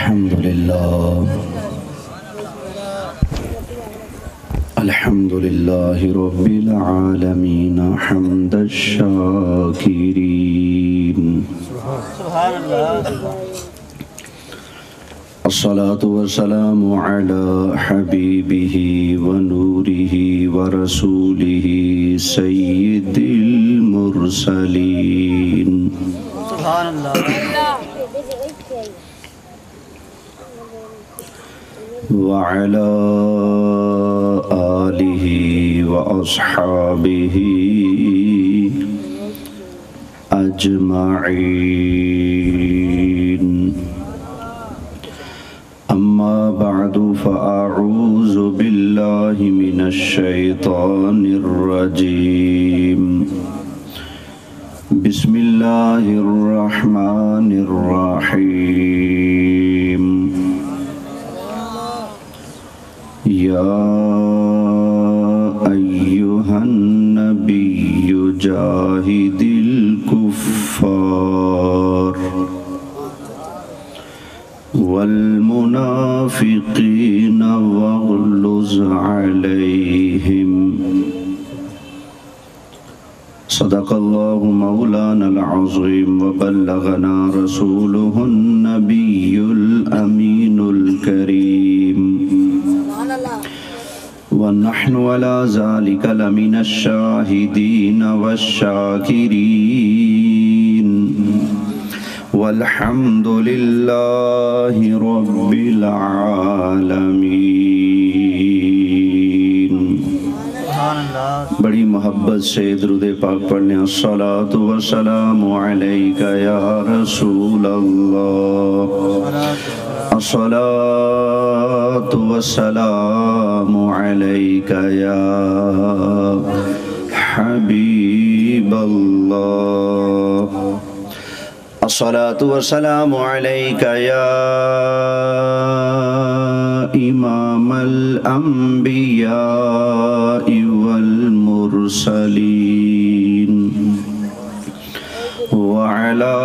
الحمد لله رب العالمين حمد الشاكرين سبحان الله الصلاة والسلام على حبيبه ونوره ورسوله سيد المرسلين سبحان الله وعلى آله وأصحابه أجمعين أما بعد فأعوذ بالله من الشيطان الرجيم بسم الله الرحمن الرحيم يا أيها النبي جاهد الكفار والمنافقين واغلظ عليهم صدق الله مولانا العظيم وبلغنا رسوله النبي الأمين الكريم ونحن على ذلك لمن الشاهدين والشاكرين والحمد لله رب العالمين بڑی محبت سے درود پاک پڑھنے الصلاة والسلام علیکہ یا رسول اللہ الصلاة والسلام علیکہ یا حبیب اللہ الصلاة والسلام علیکہ یا امام الانبیاء والمرسلین وعلى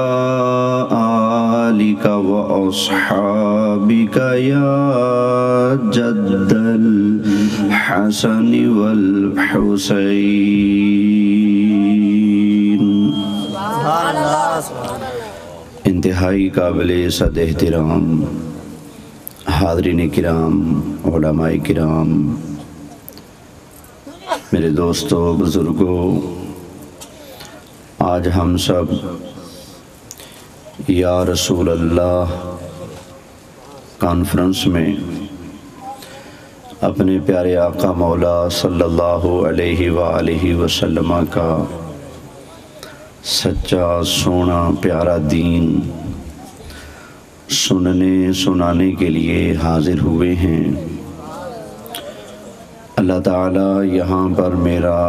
آلك وأصحابك يا جد الحسن والحسين انتہائی قابل صد احترام حاضرین کرام علماء کرام میرے دوستو بزرگوں آج ہم سب یا رسول اللہ کانفرنس میں اپنے پیارے آقا مولا صلی اللہ علیہ وآلہ وسلم کا سچا سونا پیارا دین سننے سنانے کے لیے حاضر ہوئے ہیں۔ اللہ تعالیٰ یہاں پر میرا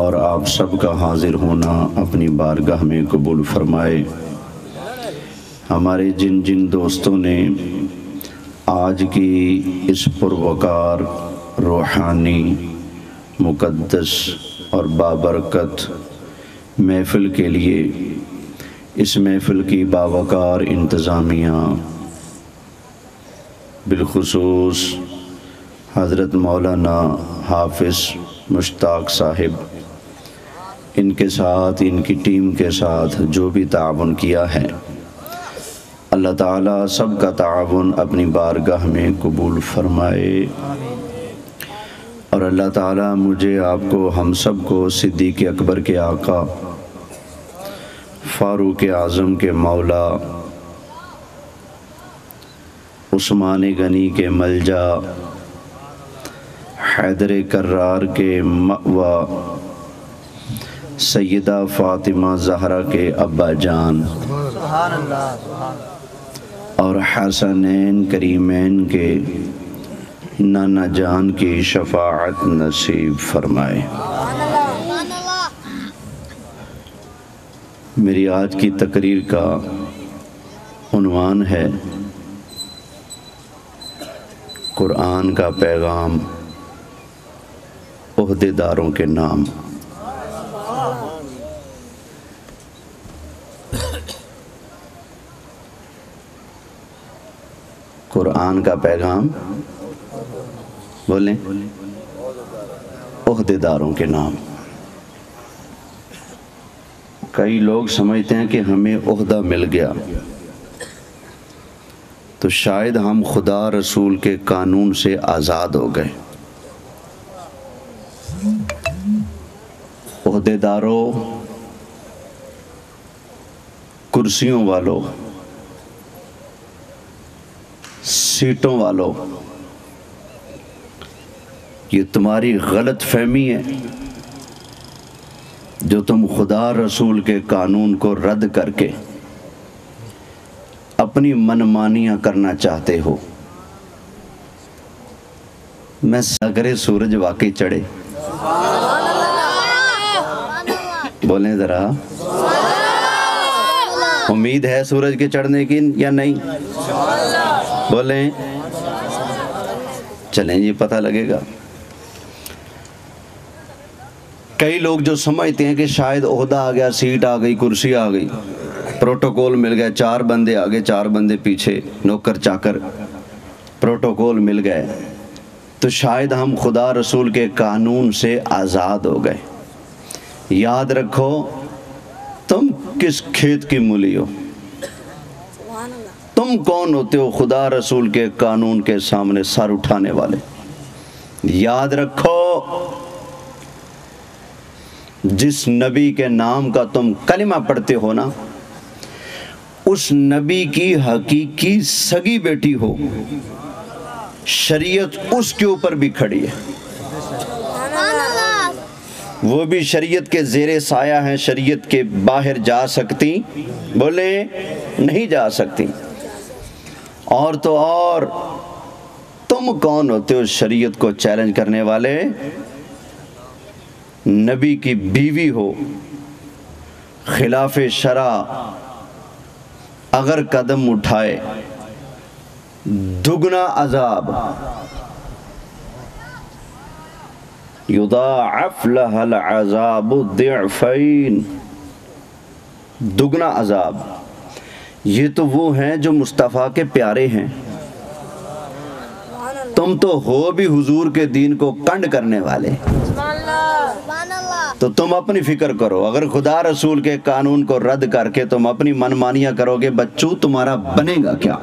اور آپ سب کا حاضر ہونا اپنی بارگاہ میں قبول فرمائے۔ ہمارے جن جن دوستوں نے آج کی اس پروقار روحانی مقدس اور بابرکت محفل کے لیے اس محفل کی باوقار انتظامیہ بالخصوص حضرت مولانا حافظ مشتاق صاحب ان کے ساتھ ان کی ٹیم کے ساتھ جو بھی تعاون کیا ہے اللہ تعالیٰ سب کا تعاون اپنی بارگاہ میں قبول فرمائے اور اللہ تعالیٰ مجھے آپ کو ہم سب کو صدیق اکبر کے آقا فاروق اعظم کے مولا عثمان غنی کے ملجا حیدر کرار کے مأویٰ سیدہ فاطمہ زہرا کے ابا جان اور حسنین کریمین کے نانا جان کی شفاعت نصیب فرمائے۔ میری آج کی تقریر کا عنوان ہے قرآن کا پیغام عہدیداروں کے نام۔ قرآن کا پیغام بولیں عہدیداروں کے نام۔ کئی لوگ سمجھتے ہیں کہ ہمیں عہدہ مل گیا تو شاید ہم خدا رسول کے قانون سے آزاد ہو گئے۔ عہدیداروں، کرسیوں والوں، سیٹوں والوں، یہ تمہاری غلط فہمی ہے جو تم خدا رسول کے قانون کو رد کر کے اپنی منمانیاں کرنا چاہتے ہو۔ میں اگر سورج واقعی چڑھے، بولیں ذرا، امید ہے سورج کے چڑھنے کی یا نہیں؟ بولیں، چلیں جی پتہ لگے گا۔ کئی لوگ جو سمجھتے ہیں کہ شاید عہدہ آ گیا، سیٹ آ گئی، کرسی آ گئی، پروٹوکول مل گیا، 4 بندے آگے 4 بندے پیچھے، نوکر چاکر، پروٹوکول مل گئے تو شاید ہم خدا رسول کے قانون سے آزاد ہو گئے۔ یاد رکھو، تم کس کھیت کی مولی ہو؟ تم کون ہوتے ہو خدا رسول کے قانون کے سامنے سر اٹھانے والے؟ یاد رکھو، جس نبی کے نام کا تم کلمہ پڑھتے ہو نا، اس نبی کی حقیقی سگی بیٹی ہو، شریعت اس کے اوپر بھی کھڑی ہے، وہ بھی شریعت کے زیر سایہ ہیں، شریعت کے باہر جا سکتی؟ بولیں نہیں جا سکتی۔ اور تو اور تم کون ہوتے ہو شریعت کو چیلنج کرنے والے؟ نبی کی بیوی ہو، خلاف شرع اگر قدم اٹھائے دگنا عذاب، یضاعف لها العذاب ضعفین، دگنا عذاب۔ یہ تو وہ ہیں جو مصطفیٰ کے پیارے ہیں، تم تو ہو بھی حضور کے دین کو کنڈ کرنے والے۔ تو تم اپنی فکر کرو، اگر خدا رسول کے قانون کو رد کر کے تم اپنی منمانیاں کرو گے، بچوں تمہارا بنے گا کیا؟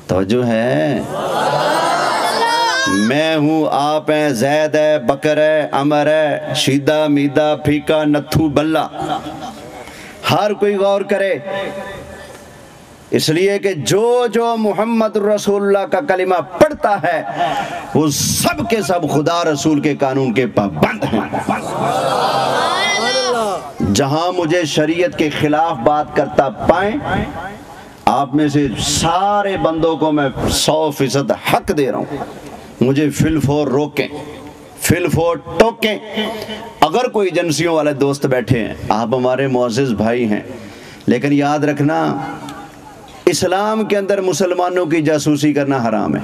توجہ ہے؟ میں ہوں، آپ ہیں، زید ہے، بکر ہے، عمر ہے، شیدہ میدہ پھیکا نتھو بلہ، ہر کوئی غور کرے، اس لیے کہ جو محمد رسول اللہ کا کلمہ پڑھتا ہے وہ سب کے سب خدا رسول کے قانون کے پابند ہیں۔ جہاں مجھے شریعت کے خلاف بات کرتا پائیں، آپ میں سے سارے بندوں کو میں 100% حق دے رہا ہوں، مجھے فی الفور روکیں، فی الفور ٹوکیں۔ اگر کوئی ایجنسیوں والے دوست بیٹھے ہیں، آپ ہمارے معزز بھائی ہیں، لیکن یاد رکھنا اسلام کے اندر مسلمانوں کی جاسوسی کرنا حرام ہے۔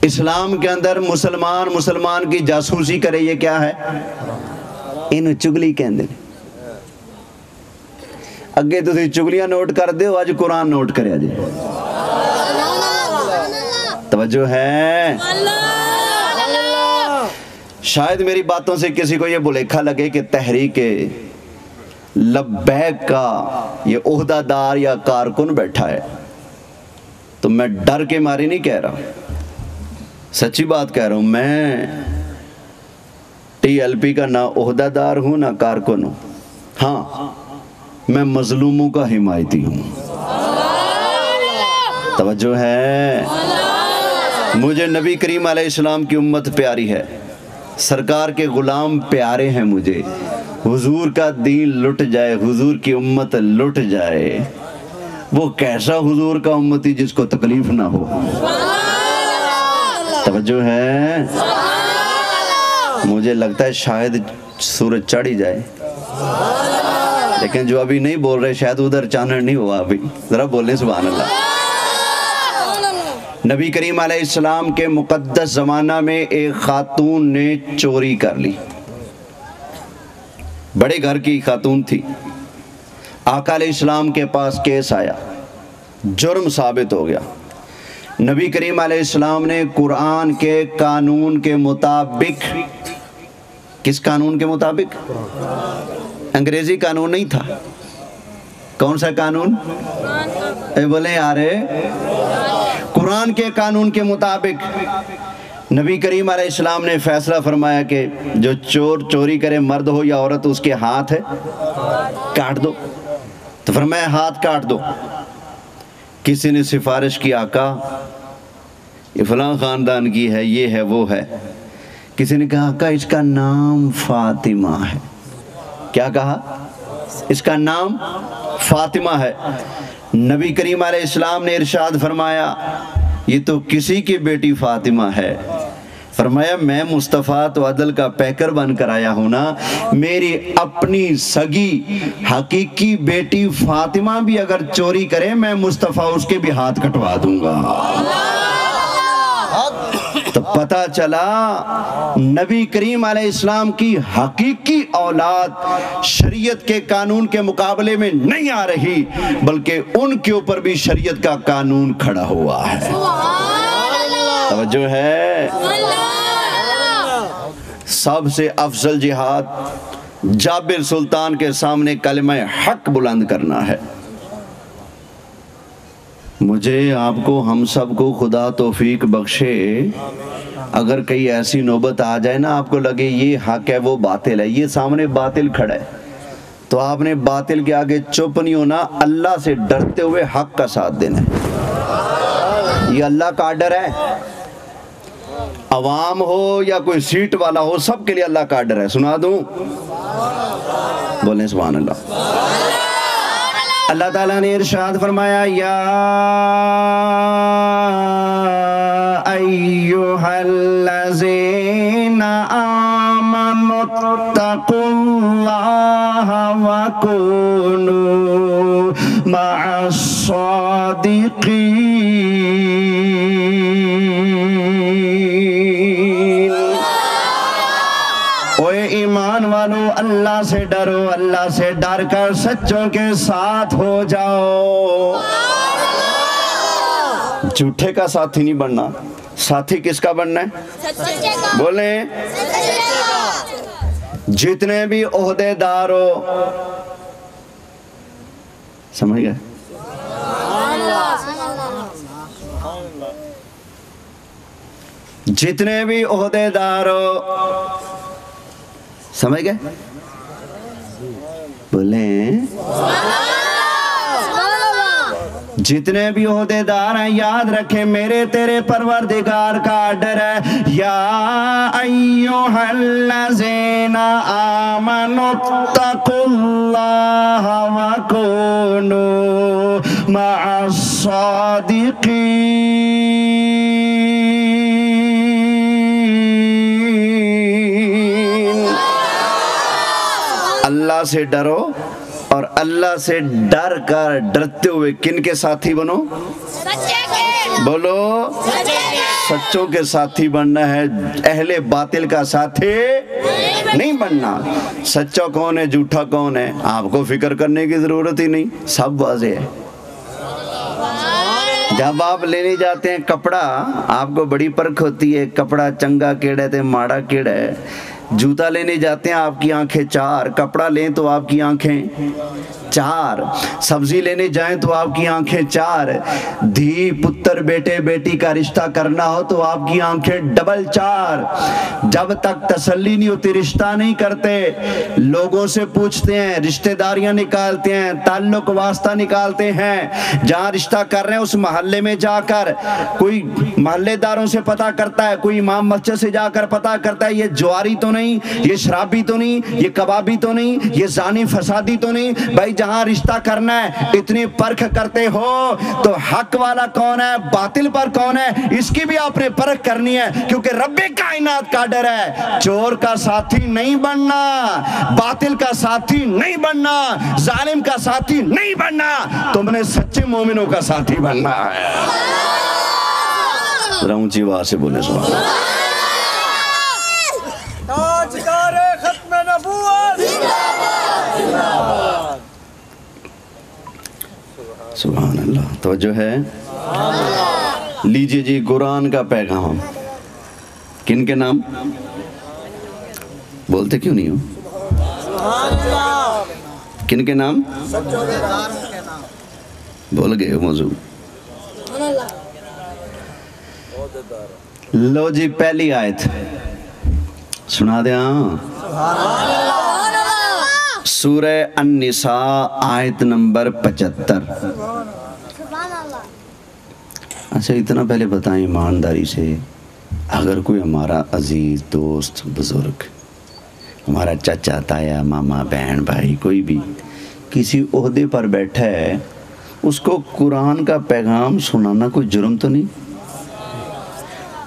اسلام کے اندر مسلمان کی جاسوسی کرے، یہ کیا ہے؟ انہوں چگلی کہندے ہیں۔ اگے تسی چگلیاں نوٹ کر دے ہو، آج قرآن نوٹ کرے جی۔ توجہ ہے؟ شاید میری باتوں سے کسی کو یہ بھلیکھا لگے کہ تحریک لبیک کا یہ عہدہ دار یا کارکن بیٹھا ہے، تو میں ڈر کے ماری نہیں کہہ رہا، سچی بات کہہ رہا ہوں۔ میں ٹی ایل پی کا نہ عہدہ دار ہوں نہ کارکن ہوں، ہاں میں مظلوموں کا حمایتی ہوں۔ توجہ ہے؟ مجھے نبی کریم علیہ السلام کی امت پیاری ہے، سرکار کے غلام پیارے ہیں مجھے۔ حضور کا دین لٹ جائے، حضور کی امت لٹ جائے، وہ کیسا حضور کا امتی جس کو تکلیف نہ ہو؟ توجہ ہے؟ مجھے لگتا ہے شاید سورج چڑھ ہی جائے، لیکن جو ابھی نہیں بول رہے شاید ادھر چانن نہیں ہوا ابھی، ذرا بولیں سبحان اللہ۔ نبی کریم علیہ السلام کے مقدس زمانہ میں ایک خاتون نے چوری کر لی، بڑے گھر کی خاتون تھی، آقا علیہ السلام کے پاس کیس آیا، جرم ثابت ہو گیا، نبی کریم علیہ السلام نے قرآن کے قانون کے مطابق، کس قانون کے مطابق؟ انگریزی قانون نہیں تھا، کون سا قانون؟ اے بولے یارے، قرآن کے قانون کے مطابق نبی کریم علیہ السلام نے فیصلہ فرمایا کہ جو چور چوری کرے، مرد ہو یا عورت، اس کے ہاتھ ہے کاٹ دو۔ تو فرمایا ہاتھ کاٹ دو۔ کسی نے سفارش کی آقا یہ فلاں خاندان کی ہے، یہ ہے وہ ہے۔ کسی نے کہا آقا اس کا نام فاطمہ ہے۔ کیا کہا؟ اس کا نام فاطمہ ہے۔ نبی کریم علیہ السلام نے ارشاد فرمایا یہ تو کسی کی بیٹی فاطمہ ہے۔ فرمایا میں مصطفیٰ تو عدل کا پیکر بن کر آیا ہوں نا، میری اپنی سگی حقیقی بیٹی فاطمہ بھی اگر چوری کرے، میں مصطفیٰ اس کے بھی ہاتھ کٹوا دوں گا۔ تو پتہ چلا نبی کریم علیہ السلام کی حقیقی اولاد شریعت کے قانون کے مقابلے میں نہیں آ رہی، بلکہ ان کے اوپر بھی شریعت کا قانون کھڑا ہوا ہے۔ توجہ ہے؟ سب سے افضل جہاد جابر سلطان کے سامنے کلمہ حق بلند کرنا ہے۔ مجھے، آپ کو، ہم سب کو خدا توفیق بخشے، اگر کئی ایسی نوبت آ جائے نا آپ کو لگے یہ حق ہے وہ باطل ہے، یہ سامنے باطل کھڑا ہے، تو آپ نے باطل کے آگے چپ نہیں ہونا، اللہ سے ڈرتے ہوئے حق کا ساتھ دینا ہے۔ یہ اللہ کا آرڈر ہے، عوام ہو یا کوئی سیٹ والا ہو، سب کے لیے اللہ کا آرڈر ہے۔ سنا دوں؟ بولیں سبحان اللہ۔ اللہ تعالیٰ نے ارشاد فرمایا یا ایھا الذین آمنوا اتقوا اللہ وکونوا مع الصادقین۔ اوے ایمان والو، اللہ سے ڈرو، اللہ سے ڈر کر سچوں کے ساتھ ہو جاؤ۔ جھوٹے کا ساتھی نہیں بننا، ساتھی کس کا بننا ہے؟ بولیں، جتنے بھی عہدے دار ہو، سمجھ گئے؟ جتنے بھی عہدے دار ہو، سمجھ گئے؟ بولیں، جتنے بھی عہدے دار ہیں یاد رکھیں میرے تیرے پروردگار کا آرڈر ہے یا ایھا الذین آمنوا اتقوا اللہ وکونوا مع الصادقین۔ اللہ سے ڈرو اور اللہ سے ڈر کر ڈرتے ہوئے کن کے ساتھی بنو؟ بولو، سچوں کے ساتھی بننا ہے، اہل باطل کا ساتھی نہیں بننا۔ سچا کون ہے، جھوٹا کون ہے، آپ کو فکر کرنے کی ضرورت ہی نہیں، سب واضح ہے۔ جب آپ لینے جاتے ہیں کپڑا، آپ کو بڑی پرکھ ہوتی ہے کپڑا چنگا کیڑا ہے تے ماڑا کیڑا ہے۔ جوتا لینے جاتے ہیں آپ کی آنکھیں چار، کپڑا لیں تو آپ کی آنکھیں چار، سبزی لینے جائیں تو آپ کی آنکھیں چار، دھی پتر بیٹے بیٹی کا رشتہ کرنا ہو تو آپ کی آنکھیں ڈبل چار۔ جب تک تسلی نہیں ہوتی رشتہ نہیں کرتے، لوگوں سے پوچھتے ہیں، رشتہ داریاں نکالتے ہیں، تعلق واسطہ نکالتے ہیں، جہاں رشتہ کر رہے ہیں اس محلے میں جا کر کوئی محلے داروں سے پتہ کرتا ہے، کوئی امام مسجد سے جا کر پتہ کرتا ہے یہ جواری تو نہیں، یہ شرابی تو نہیں، یہ کبابی تو نہیں، یہ زانی فسادی تو نہیں۔ بھائی جہاں رشتہ کرنا ہے اتنی پرکھ کرتے ہو تو حق والا کون ہے، باطل پر کون ہے، اس کی بھی آپ نے پرکھ کرنی ہے، کیونکہ رب کائنات کا ڈر ہے۔ چور کا ساتھی نہیں بننا، باطل کا ساتھی نہیں بننا، ظالم کا ساتھی نہیں بننا، تم نے سچے مومنوں کا ساتھی بننا ہے۔ ذرا اونچی آواز سے بولے سبحان اللہ۔ سبحان اللہ. توجہ ہے. لیجئے جی قرآن کا پیغام. کن کے نام بولتے کیوں نہیں ہو؟ کن کے نام بول گئے موضوع. لو جی پہلی آیت سنا دیا. سورہ النساء آیت نمبر 75. اچھا اتنا پہلے بتائیں ایمانداری سے، اگر کوئی ہمارا عزیز دوست بزرگ، ہمارا چچا تایا ماما بہن بھائی کوئی بھی کسی عہدے پر بیٹھا ہے، اس کو قرآن کا پیغام سنانا کوئی جرم تو نہیں؟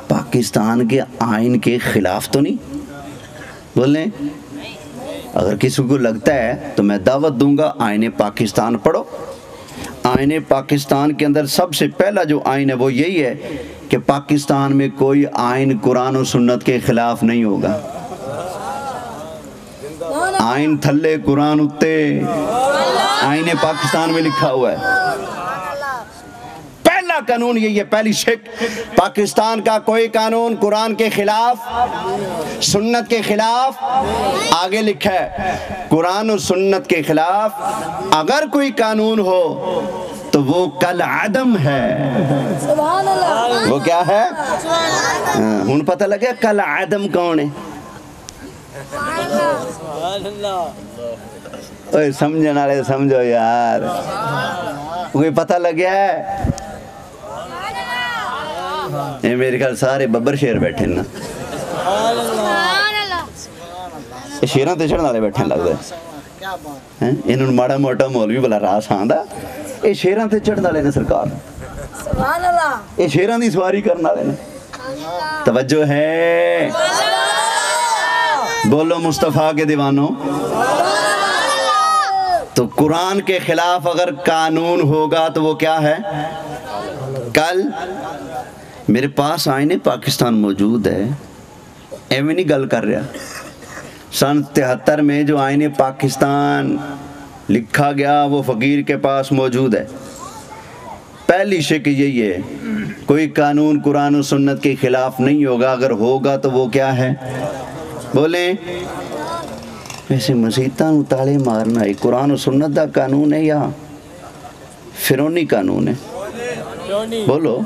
پاکستان کے آئین کے خلاف تو نہیں؟ بولیں. اگر کسی کو لگتا ہے تو میں دعوت دوں گا آئین پاکستان پڑھو. آئین پاکستان کے اندر سب سے پہلا جو آئین ہے وہ یہی ہے کہ پاکستان میں کوئی آئین قرآن و سنت کے خلاف نہیں ہوگا. آئین تھلے قرآن اتے، آئین پاکستان میں لکھا ہوا ہے. پہلا قانون یہی ہے، پہلی شک. پاکستان کا کوئی قانون قرآن کے خلاف، سنت کے خلاف، آگے لکھا ہے قرآن و سنت کے خلاف اگر کوئی قانون ہو تو وہ کل عدم ہے. وہ کیا ہے؟ ہن پتہ لگا کل عدم کون ہے؟ اوہ سمجھنا رہے سمجھو یار. کوئی پتہ لگیا ہے؟ یہ میرے خیال سارے ببر شیر بیٹھے نا، یہ شیران تے چڑھنے والے بیٹھے لگتے ہیں. انہوں ماڑا موٹا مولوی بلا راس آندا، یہ شیران تے چڑھنے والے نے سرکار، یہ شیران دی سواری کرنے والے نے. توجہ ہے. بولو مصطفیٰ کے دیوانوں. تو قرآن کے خلاف اگر قانون ہوگا تو وہ کیا ہے؟ کل میرے پاس آئین پاکستان موجود ہے، ایویں نہیں گل کر رہا. سن 73 میں جو آئین پاکستان لکھا گیا وہ فقیر کے پاس موجود ہے. پہلی شک یہی ہے کوئی قانون قرآن و سنت کے خلاف نہیں ہوگا، اگر ہوگا تو وہ کیا ہے؟ بولیں. ویسے مسیحتاں نوں تالے مارنا ہے قرآن و سنت دا قانون ہے یا فرعونی قانون ہے؟ بولو.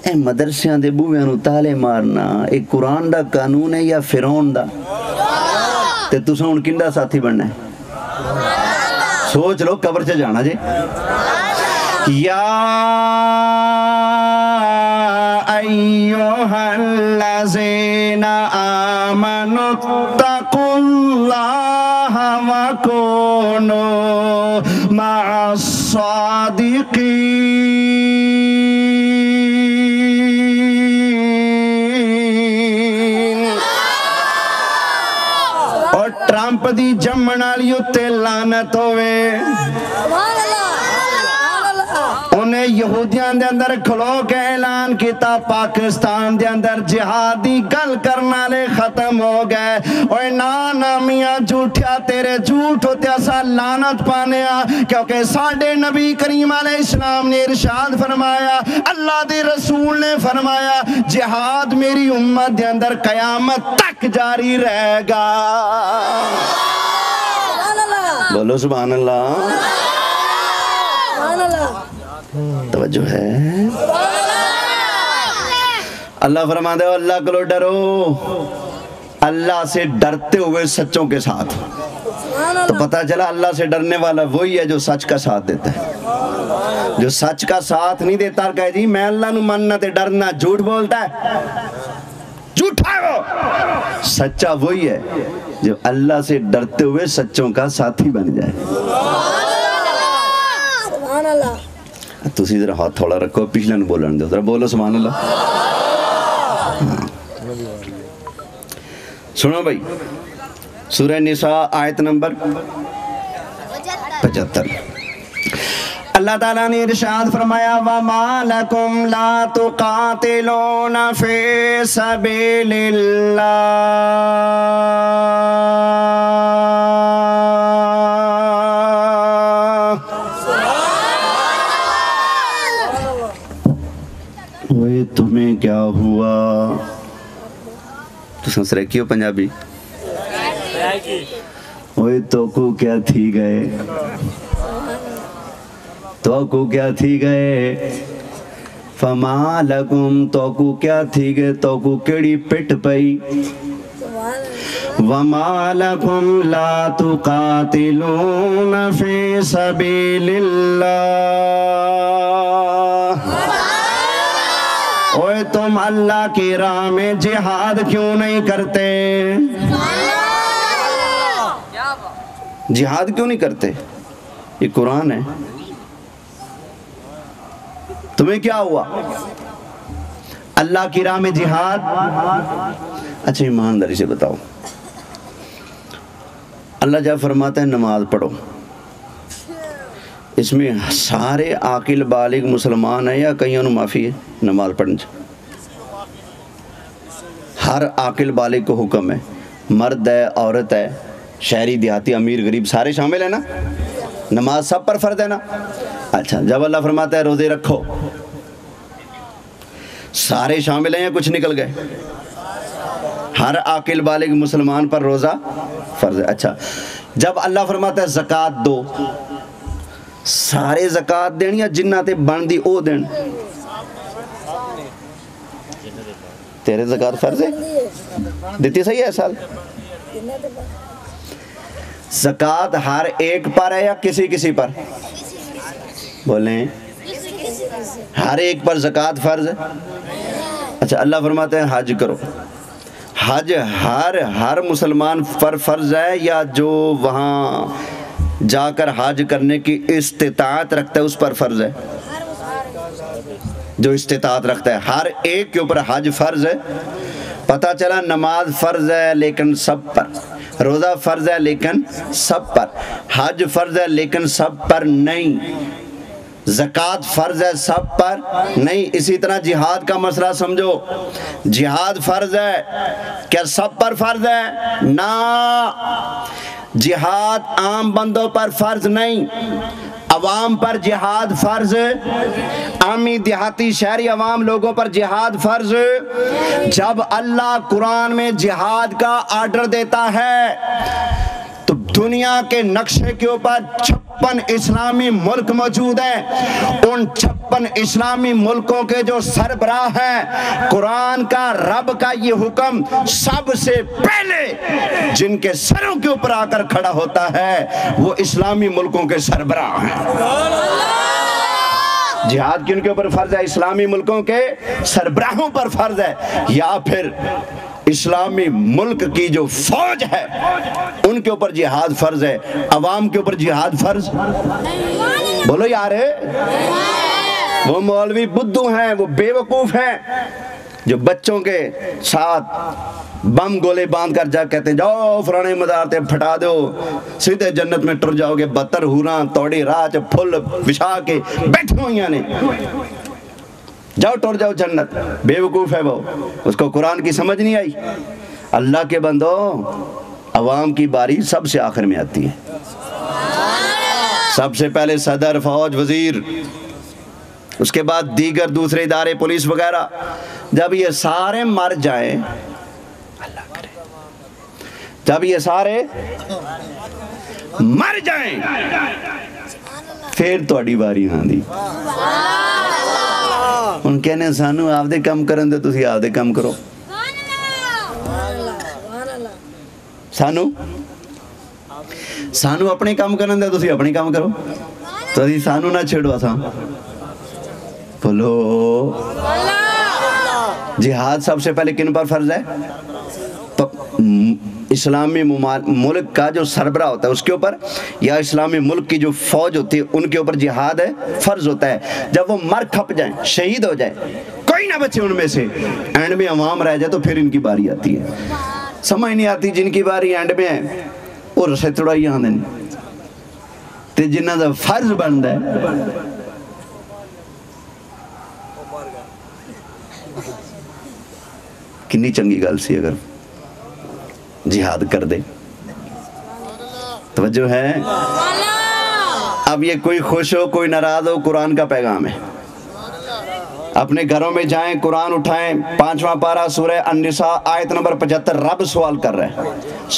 اے مدرسیاں دے بوئیاں نوں تالے مارنا اے قرآن دا قانون ہے یا فرعون دا؟ تے تساں ہن کندا ساتھی بننا ہے؟ سوچ لو، قبر سے جانا جے. یا ایوہا الذین آمنوا اتقوا اللہ وکونوا مع الصادقین. اور ٹرمپ دی جمن والی اتے لعنت ہوئے. انہیں یہودیاں دے اندر کھلو کے اعلان کیتا پاکستان دے اندر جہادی گل کرنا لے ختم ہو گئے. اوہ نانا میاں جھوٹیا تیرے جھوٹ ہوتے اسا لعنت پانے کیونکہ ساڑھے نبی کریم علیہ السلام نے ارشاد فرمایا، اللہ دے رسول نے فرمایا جہاد میری امت دے اندر قیامت تک جاری رہے گا. بولو سبحان اللہ. توجہ ہے. اللہ فرماتا ہے اللہ کو ڈرو، اللہ سے ڈرتے ہوئے سچوں کے ساتھ. تو پتہ چلا اللہ سے ڈرنے والا وہی ہے جو سچ کا ساتھ دیتا ہے. جو سچ کا ساتھ نہیں دیتا اور کہے جی میں اللہ نو مننا تے ڈرنا، جھوٹ بولتا ہے، جھوٹا ہے وہ. سچا وہی ہے جو اللہ سے ڈرتے ہوئے سچوں کا ساتھی بن جائے. تسی ذرا ہاتھ تھوڑا رکھو، پچھلے نو بولن دو، ذرا بولو سبحان اللہ. سنو بھائی، سورہ نساء آیت نمبر 75. اللہ تعالیٰ نے ارشاد فرمایا وَمَا لَكُمْ لَا تُقَاتِلُونَ فِي سَبِيلِ اللَّهِ تساں سریکی ہو پنجابی اوے تو کو کیا تھی گئے تو کو کیا تھی گئے فما لکم تو کو کیا تھی گئے تو کو کیڑی پٹ پئی وما لکم لا تقاتلون فی سبیل اللہ اوے تم اللہ کی راہ میں جہاد کیوں نہیں کرتے جہاد کیوں نہیں کرتے یہ قرآن ہے تمہیں کیا ہوا اللہ کی راہ میں جہاد اچھا ایمانداری سے بتاؤ اللہ جب فرماتا ہے نماز پڑھو اس میں سارے عاقل بالغ مسلمان ہیں یا کئیوں نے معافی ہے نماز پڑھنے سے ہر عاقل بالغ کو حکم ہے مرد ہے عورت ہے شہری دیہاتی امیر غریب سارے شامل ہیں نا نماز سب پر فرض ہے نا اچھا جب اللہ فرماتا ہے روزے رکھو سارے شامل ہیں یا کچھ نکل گئے ہر عاقل بالغ مسلمان پر روزہ فرض ہے اچھا جب اللہ فرماتا ہے زکوٰۃ دو سارے زکوٰۃ دین یا جنہ تے بن دی او دین تیرے زکوٰۃ فرض ہے دیتی صحیح ہے سال زکوٰۃ ہر ایک پر ہے یا کسی کسی پر بولیں ہر ایک پر زکوٰۃ فرض ہے اچھا اللہ فرماتے ہیں حج کرو حج ہر مسلمان پر فرض ہے یا جو وہاں جا کر حج کرنے کی استطاعت رکھتا ہے اس پر فرض ہے جو استطاعت رکھتا ہے ہر ایک کے اوپر حج فرض ہے پتہ چلا نماز فرض ہے لیکن سب پر روزہ فرض ہے لیکن سب پر حج فرض ہے لیکن سب پر نہیں زکوٰۃ فرض ہے سب پر نہیں اسی طرح جہاد کا مسئلہ سمجھو جہاد فرض ہے کیا سب پر فرض ہے نا جہاد عام بندوں پر فرض نہیں عوام پر جہاد فرض عامی دیہاتی شہری عوام لوگوں پر جہاد فرض جب اللہ قرآن میں جہاد کا آرڈر دیتا ہے تو دنیا کے نقشے کے اوپر 56 اسلامی ملک موجود ہیں ان 56 اسلامی ملکوں کے جو سربراہ ہیں قرآن کا رب کا یہ حکم سب سے پہلے جن کے سروں کے اوپر آ کر کھڑا ہوتا ہے وہ اسلامی ملکوں کے سربراہ ہیں جہاد کن کے اوپر فرض ہے اسلامی ملکوں کے سربراہوں پر فرض ہے یا پھر اسلامی ملک کی جو فوج ہے ان کے اوپر جہاد فرض ہے عوام کے اوپر جہاد فرض بولو یار وہ مولوی بدھو ہیں وہ بے وقوف ہیں جو بچوں کے ساتھ بم گولے باندھ کر جا کہتے ہیں جاؤ فلانے مزار تے پھٹا دو سیدھے جنت میں ٹر جاؤ گے بتر ہوراں توڑی راہ پھل بچھا کے بیٹھے ہوئیاں نے جاؤ ٹور جاؤ جنت بے وقوف ہے وہ اس کو قرآن کی سمجھ نہیں آئی اللہ کے بندو عوام کی باری سب سے آخر میں آتی ہے سب سے پہلے صدر فوج وزیر اس کے بعد دیگر دوسرے ادارے پولیس وغیرہ جب یہ سارے مر جائیں اللہ کرے جب یہ سارے مر جائیں پھر توڑی باری ہاں دی ان کہنے سانو آپ دے کم کرن دے تسی آپ دے کم کرو سانو اپنے کم کرن دے تسی اپنے کم کرو تسی سانو نہ چھڑو اساں بولو جہاد سب سے پہلے کن پر فرض ہے اسلامی ملک کا جو سربراہ ہوتا ہے اس کے اوپر یا اسلامی ملک کی جو فوج ہوتی ہے ان کے اوپر جہاد ہے فرض ہوتا ہے جب وہ مر کھپ جائیں شہید ہو جائیں کوئی نہ بچے ان میں سے اینڈ میں عوام رہ جائے تو پھر ان کی باری آتی ہے سمجھ نہیں آتی جن کی باری اینڈ میں ہے اور رسے تھوڑا یہاں دیں تے جنہ دا فرض بند ہے کنی چنگی گل سی اگر جہاد کر دے توجہ ہے اب یہ کوئی خوش ہو کوئی ناراض ہو قرآن کا پیغام ہے اپنے گھروں میں جائیں، قرآن اٹھائیں، 5واں پارہ سورہ النساء آیت نمبر 75. رب سوال کر رہا ہے،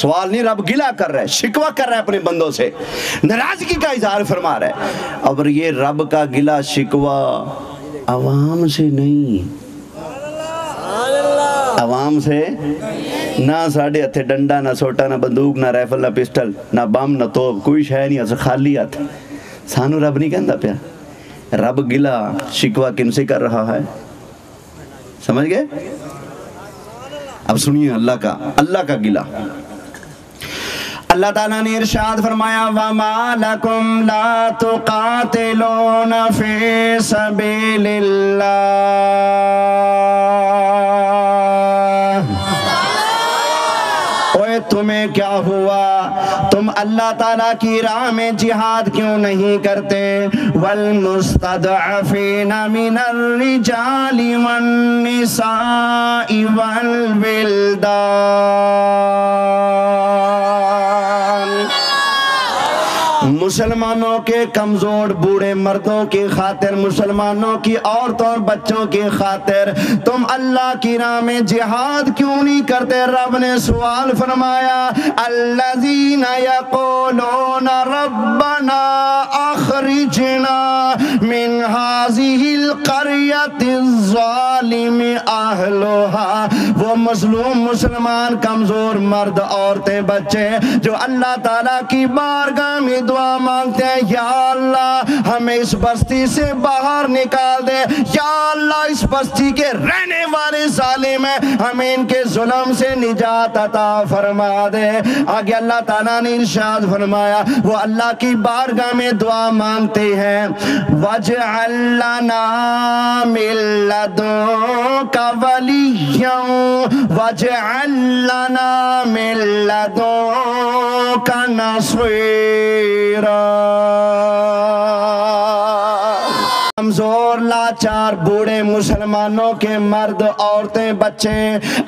سوال نہیں، رب گلہ کر رہا ہے، شکوہ کر رہا ہے اپنے بندوں سے، ناراضگی کا اظہار فرما رہا ہے. اور یہ رب کا گلہ شکوہ عوام سے نہیں، عوام سے نہ ساڑھے ہتھے ڈنڈا، نہ سوٹا، نہ بندوق، نہ رائفل، نہ پسٹل، نہ بم، نہ توپ، کوئی شے نہیں، اسے خالی ہاتھ. سانو رب نہیں کہندا پیا. رب گلہ شکوہ کن سے کر رہا ہے؟ سمجھ گئے؟ اب سنیے اللہ کا گلہ. اللہ تعالیٰ نے ارشاد فرمایا وَمَا لَكُمْ لَا تُقَاتِلُونَ فِي سَبِيلِ اللَّهِ. اوے تمہیں کیا ہوا، تم اللہ تعالیٰ کی راہ میں جہاد کیوں نہیں کرتے؟ وَالْمُسْتَضْعَفِينَ مِنَ الرِّجَالِ وَالنِّسَاءِ وَالْوِلْدَانِ. مسلمانوں کے کمزور بوڑھے مردوں کی خاطر، مسلمانوں کی عورتوں اور بچوں کی خاطر تم اللہ کی راہ میں جہاد کیوں نہیں کرتے؟ رب نے سوال فرمایا الذین یقولون ربنا اخرجنا من هذه القریۃ الظالم اہلها. وہ مظلوم مسلمان کمزور مرد عورتیں بچے جو اللہ تعالیٰ کی بارگاہ میں دعا مانگتے ہیں یا اللہ ہمیں اس بستی سے باہر نکال دے، یا اللہ اس بستی کے رہنے والے ظالم ہیں، ہمیں ان کے ظلم سے نجات عطا فرما دے. آگے اللہ تعالیٰ نے ارشاد فرمایا وہ اللہ کی بارگاہ میں دعا مانگتے ہیں وَاجْعَلْ لَنَا مِن لَّدُنكَ وَلِيًّا وَاجْعَلْ لَنَا مِن لَّدُنكَ نَصِيرًا. کمزور لاچار بوڑھے مسلمانوں کے مرد عورتیں بچے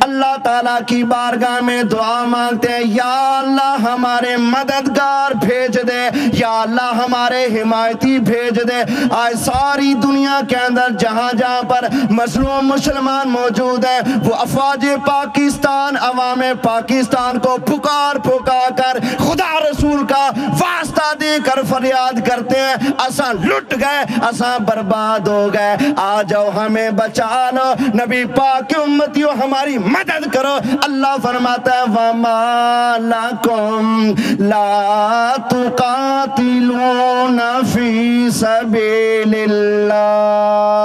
اللہ تعالیٰ کی بارگاہ میں دعا مانگتے ہیں یا اللہ ہمارے مددگار بھیج دے، یا اللہ ہمارے حمایتی بھیج دے. آج ساری دنیا کے اندر جہاں جہاں پر مظلوم مسلمان موجود ہیں وہ افواج پاکستان عوام پاکستان کو پکار کر خدا رسول کا واسطہ دے کر فریاد کرتے ہیں اساں لٹ گئے، اساں برباد ہو گئے، آ جاؤ ہمیں بچا لو، نبی پاک کی امتیوں ہماری مدد کرو. اللہ فرماتا ہے وَمَا لَكُمْ لَا تُقَاتِلُونَ فِي سَبِيلِ اللَّهِ.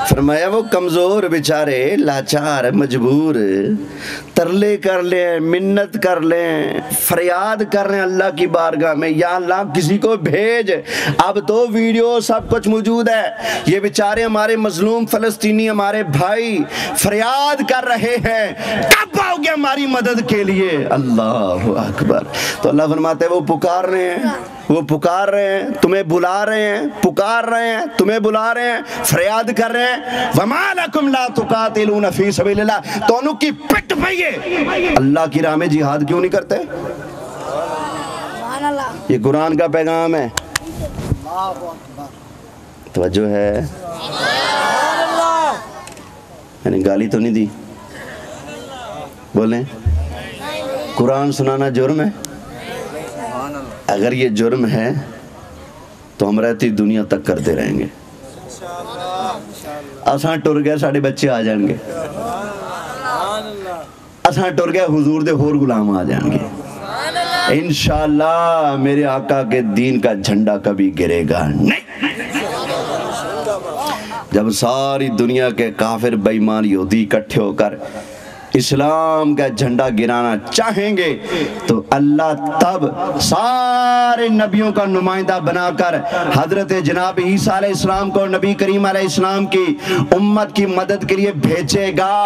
فرمایا وہ کمزور بیچارے لاچار مجبور ترلے کر لیں، منت کر لیں، فریاد کر رہے ہیں اللہ کی بارگاہ میں یا اللہ کسی کو بھیج. اب تو ویڈیو سب کچھ موجود ہے، یہ بیچارے ہمارے مظلوم فلسطینی ہمارے بھائی فریاد کر رہے ہیں کب آؤ گے ہماری مدد کے لیے. اللہ اکبر. تو اللہ فرماتے ہیں وہ پکار رہے ہیں، وہ پکار رہے ہیں، تمہیں بلا رہے ہیں، پکار رہے ہیں، تمہیں بلا رہے ہیں، فریاد کر رہے ہیں وَمَا لَكُمْ لَا تُقَاتِلُونَ فِي سَبِيلِ اللَّهِ. تو انہوں کی پٹ پئیے اللہ کی راہ میں جہاد کیوں نہیں کرتے؟ یہ قرآن کا پیغام ہے. توجہ ہے؟ میں نے گالی تو نہیں دی؟ بولیں قرآن سنانا جرم ہے؟ اگر یہ جرم ہے تو ہم رہتی دنیا تک کرتے رہیں گے. اساں ٹر گئے ساڑھے بچے آ جائیں گے، اساں ٹر گئے حضور دے ہور غلام آ جائیں گے. انشاءاللہ میرے آقا کے دین کا جھنڈا کبھی گرے گا نہیں. جب ساری دنیا کے کافر بے ایمان یہودی اکٹھے ہو کر اسلام کا جھنڈا گرانا چاہیں گے تو اللہ تب سارے نبیوں کا نمائندہ بنا کر حضرت جناب عیسیٰ علیہ السلام کو نبی کریم علیہ السلام کی امت کی مدد کے لیے بھیجے گا.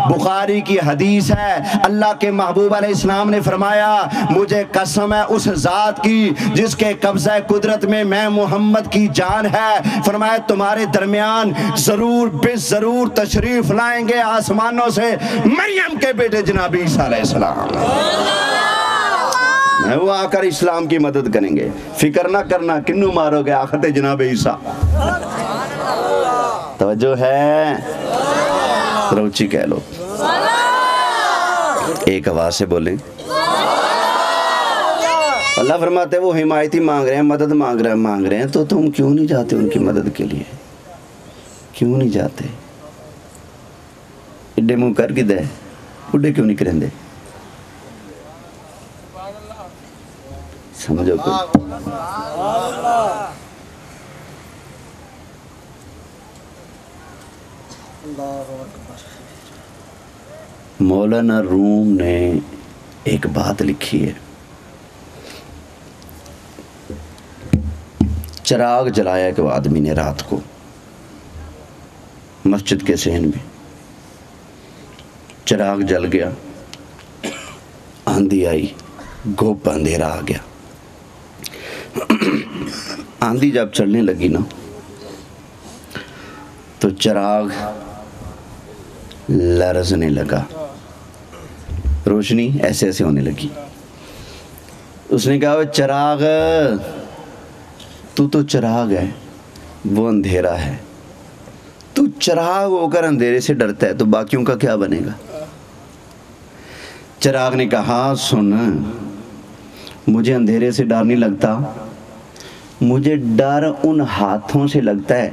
بخاری کی حدیث ہے اللہ کے محبوب علیہ السلام نے فرمایا مجھے قسم ہے اس ذات کی جس کے قبضہ قدرت میں محمد کی جان ہے، فرمایا تمہارے درمیان ضرور بے ضرور تشریف لائیں گے آسمانوں سے مریم کے بیٹے جناب عیسیٰ علیہ السلام. ہیں، وہ آ کر اسلام کی مدد کریں گے. فکر نہ کرنا کنوں مارو گے، آخرت جناب عیسیٰ. توجہ ہے؟ روچی کہہ لو، ایک آواز سے بولیں. اللہ فرماتے ہیں وہ حمایتی مانگ رہے ہیں، مدد مانگ رہے ہیں، تو تم کیوں نہیں جاتے ان کی مدد کے لیے؟ کیوں نہیں جاتے؟ اڈے منہ کر کے دے اڈے کیوں نہیں کریں دے؟ سمجھو کوئی؟ مولانا روم نے ایک بات لکھی ہے. چراغ جلایا ایک آدمی نے رات کو مسجد کے صحن میں. چراغ جل گیا، آندھی آئی، گھوپ اندھیرا آ گیا. آندھی جب چلنے لگی نا تو چراغ لرزنے لگا، روشنی ایسے ایسے ہونے لگی. اس نے کہا چراغ، تو چراغ ہے، وہ اندھیرا ہے. تو چراغ ہو کر اندھیرے سے ڈرتا ہے تو باقیوں کا کیا بنے گا؟ چراغ نے کہا سن، مجھے اندھیرے سے ڈر نہیں لگتا، مجھے ڈر ان ہاتھوں سے لگتا ہے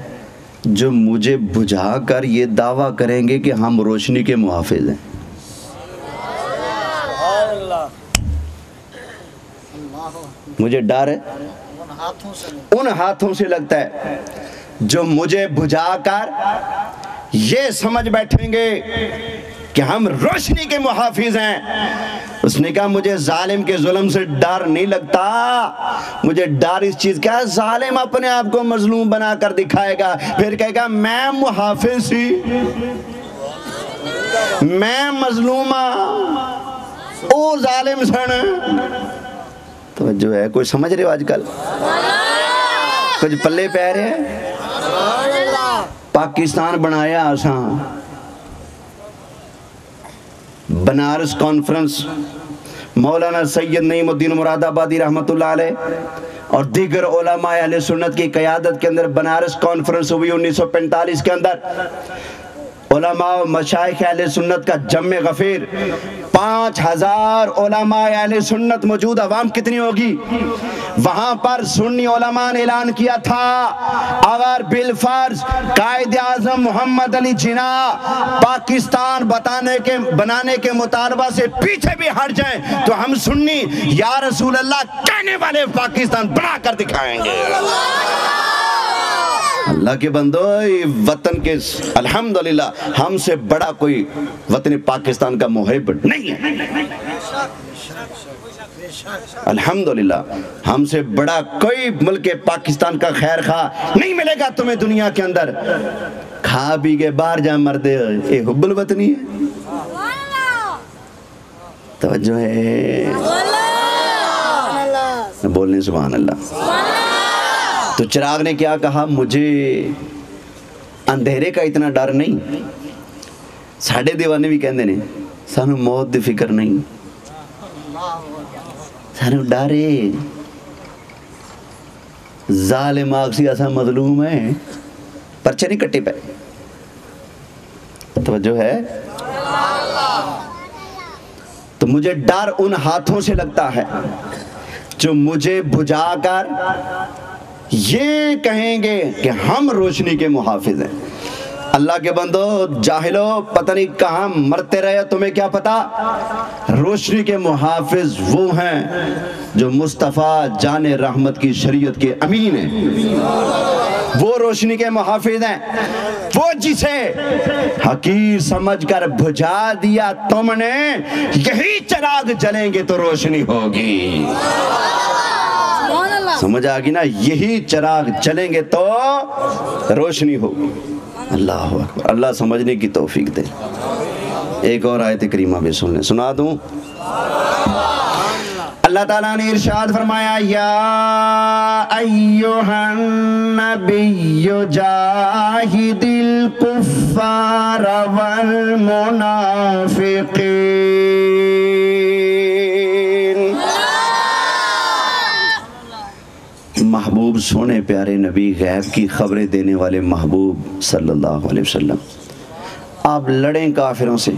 جو مجھے بجھا کر یہ دعویٰ کریں گے کہ ہم روشنی کے محافظ ہیں. مجھے ڈر ہے ان ہاتھوں سے لگتا ہے جو مجھے بجھا کر یہ سمجھ بیٹھیں گے کہ ہم روشنی کے محافظ ہیں. اس نے کہا مجھے ظالم کے ظلم سے ڈر نہیں لگتا، مجھے ڈر اس چیز کا ہے ظالم اپنے آپ کو مظلوم بنا کر دکھائے گا، پھر کہے گا میں محافظ ہی، میں مظلومہ، او ظالم سن. توجہ ہے؟ کوئی سمجھ رہے ہو آج کل؟ کچھ پلے پہ رہے ہیں؟ پاکستان بنایا آسان. بنارس کانفرنس مولانا سید نعیم الدین مراد آبادی رحمۃ اللہ علیہ اور دیگر علماء اہل سنت کی قیادت کے اندر بنارس کانفرنس ہوئی 1945 کے اندر. علماء و مشائخ اہل سنت کا جمع غفیر 5000 علماء اہل سنت موجود. عوام کتنی ہوگی؟ وہاں پر سنی علماء نے اعلان کیا تھا اگر بالفرض قائد اعظم محمد علی جناح پاکستان بنانے کے مطالبہ سے پیچھے بھی ہٹ جائیں تو ہم سنی یا رسول اللہ کہنے والے پاکستان بنا کر دکھائیں گے. اللہ کے بندو، وطن کے الحمدللہ ہم سے بڑا کوئی وطن پاکستان کا محب نہیں ہے. الحمدللہ ہم سے بڑا کوئی ملک پاکستان کا خیر خواہ نہیں ملے گا تمہیں دنیا کے اندر. کھا پی کے باہر جا مردے، اے حب الوطنی ہے. توجہ ہے؟ بولنے سبحان اللہ. تو چراغ نے کیا کہا؟ مجھے اندھیرے کا اتنا ڈر نہیں. ساڑھے دیوانے بھی کہندے نے سانو موت دی فکر نہیں، سانو ڈارے ظالم آگسی ایسا مظلوم ہے، پرچے نہیں کٹے پہ. توجہ ہے؟ تو مجھے ڈر ان ہاتھوں سے لگتا ہے جو مجھے بجھا کر یہ کہیں گے کہ ہم روشنی کے محافظ ہیں. اللہ کے بندو جاہلو، پتہ نہیں کہاں مرتے رہے، تمہیں کیا پتا؟ روشنی کے محافظ وہ ہیں جو مصطفیٰ جان رحمت کی شریعت کے امین ہیں. وہ روشنی کے محافظ ہیں. وہ جسے حقیر سمجھ کر بجھا دیا تم نے، یہی چراغ جلیں گے تو روشنی ہوگی. سمجھ آگی نا؟ یہی چراغ جلیں گے تو روشنی ہوگی. اللہ اکبر. اللہ سمجھنے کی توفیق دے. ایک اور آیت کریمہ بھی سن لیں، سنا دوں. اللہ تعالیٰ نے ارشاد فرمایا یا ایہا النبی جاہد الکفار والمنافقین. محبوب سونے پیارے نبی غیب کی خبریں دینے والے محبوب صلی اللہ علیہ وسلم، آپ لڑیں کافروں سے،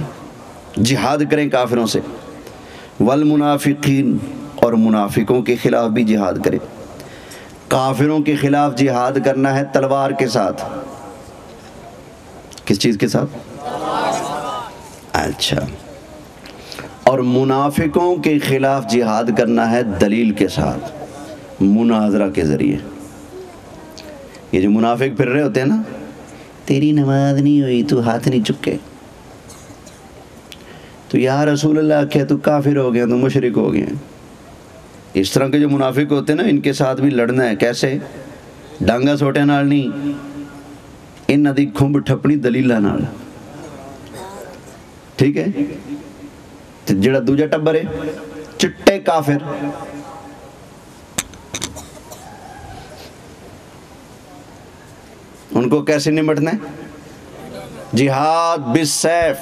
جہاد کریں کافروں سے، والمنافقین، اور منافقوں کے خلاف بھی جہاد کریں۔ کافروں کے خلاف جہاد کرنا ہے تلوار کے ساتھ، کس چیز کے ساتھ؟ اچھا، اور منافقوں کے خلاف جہاد کرنا ہے دلیل کے ساتھ، مناظرہ کے ذریعے۔ یہ جو منافق پھر رہے ہوتے ہیں نا، تیری نماز نہیں ہوئی تو ہاتھ نہیں چکے، تو یا رسول اللہ کہے تو کافر ہو گیا، تو مشرک ہو گیا۔ اس طرح کے جو منافق ہوتے ہیں نا، ان کے ساتھ بھی لڑنا ہے۔ کیسے؟ ڈانگا سوٹے نال نہیں، انہاں دی کھمب ٹھپنی دلیلاں نال، ٹھیک ہے؟ جڑا دوجا ٹبر ہے چٹے کافر، ان کو کیسے نمٹنا ہے؟ جہاد بالسیف،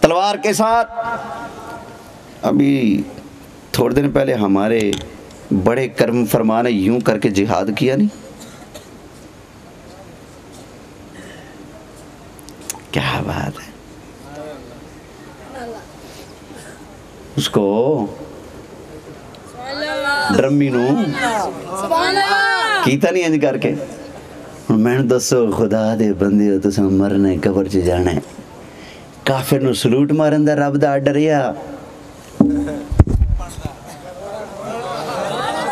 تلوار کے ساتھ۔ ابھی تھوڑے دن پہلے ہمارے بڑے کرم فرما نے یوں کر کے جہاد کیا نہیں؟ کیا بات ہے! اس کو ڈرمی نو کیتا نہیں انج کر کے، میں دسو خدا دے بندے ہو تساں مرنے قبر چ جانا ہے، کافر نو سلوٹ مارن دا رب دا آرڈر ہے؟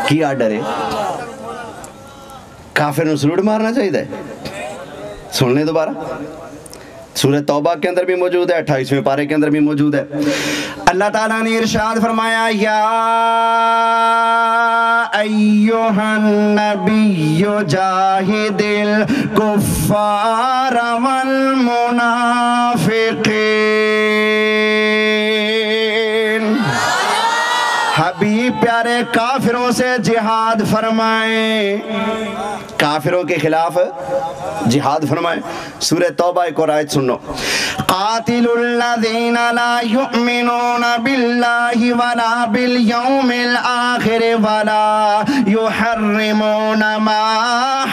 کی آرڈر ہے؟ کافر نو سلوٹ مارنا چاہیے؟ سن لیں دوبارہ، سورہ توبہ کے اندر بھی موجود ہے، 28ویں پارے کے اندر بھی موجود ہے۔ اللہ تعالیٰ نے ارشاد فرمایا، یا ایہا النبی جاہد الکفار والمنافقین، حبیب پیارے کافروں سے جہاد فرمائیں، کافروں کے خلاف جہاد فرمائیں۔ سورہ توبہ ایک اور آیت سنو، قاتل الذین لا یؤمنون باللہ ولا بالیوم الآخر ولا یحرمون ما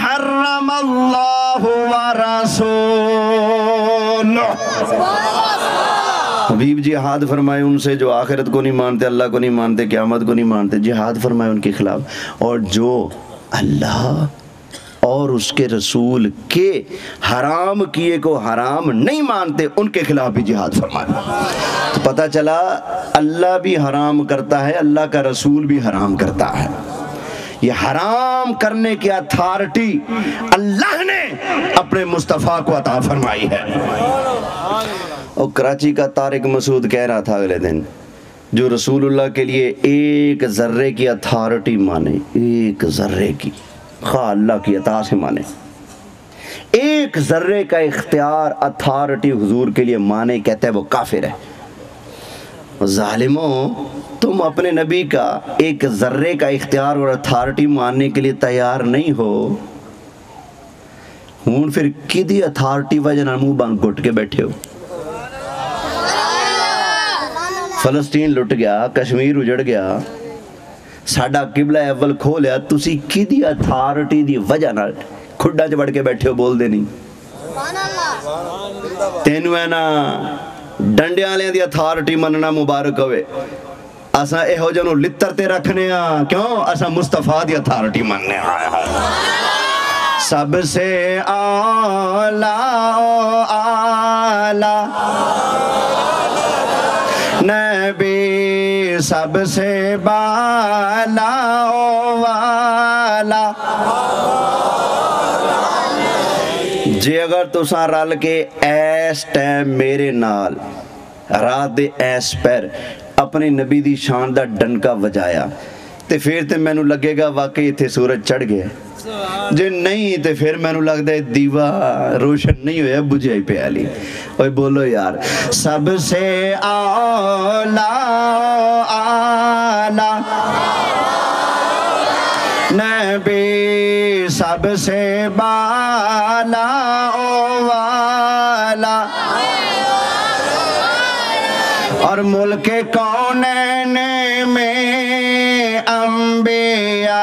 حرم اللہ ورسولہ۔ حبیب جہاد فرمائے ان سے جو آخرت کو نہیں مانتے، اللہ کو نہیں مانتے، قیامت کو نہیں مانتے، جہاد فرمائے ان کے خلاف، اور جو اللہ اور اس کے رسول کے حرام کیے کو حرام نہیں مانتے، ان کے خلاف بھی جہاد فرمائے۔ تو پتہ چلا اللہ بھی حرام کرتا ہے، اللہ کا رسول بھی حرام کرتا ہے۔ یہ حرام کرنے کی اتھارٹی اللہ نے اپنے مصطفیٰ کو عطا فرمائی ہے۔ اور کراچی کا طارق مسعود کہہ رہا تھا اگلے دن، جو رسول اللہ کے لیے ایک ذرے کی اتھارٹی مانے، ایک ذرے کی، خواہ اللہ کی عطا سے مانے، ایک ذرے کا اختیار اتھارٹی حضور کے لیے مانے، کہتے ہیں وہ کافر ہے۔ ظالموں، تم اپنے نبی کا ایک ذرے کا اختیار اور اتھارٹی ماننے کے لیے تیار نہیں ہو، ہون پھر کدی اتھارٹی وجہ نہ منہ بند گھٹ کے بیٹھے ہو؟ فلسطین لٹ گیا، کشمیر اجڑ گیا، ساڈا قبلہ اول کھو لیا، تسی کدی اتھارٹی دی وجہ نہ کھڈا چ بڑھ کے بیٹھے ہو، بول دے نہیں؟ تینوں ہے نا ڈنڈیاں والے دی اتھارٹی مننا مبارک ہوئے، اساں ایہو جہاں نوں لتر تے رکھنے ہاں، کیوں؟ اساں مصطفیٰ دی اتھارٹی مننے ہاں۔ سب سے اعلیٰ نبی، سب سے بالا والا، جی اگر تساں رل کے ایس ٹائم میرے نال رات دے ایس پیر اپنے نبی دی شان دا ڈنکا وجایا تے پھر تے میں نو لگے گا واقعی اتھے سورج چڑھ گیا، جے نہیں تے پھر میں نو لگ دے دیوا روشن نہیں ہویا، بجھائی پہ آلی۔ اوہ بولو یار، سب سے اعلیٰ نبی، سب سے بالا والا، اور ملک کونین میں انبیاء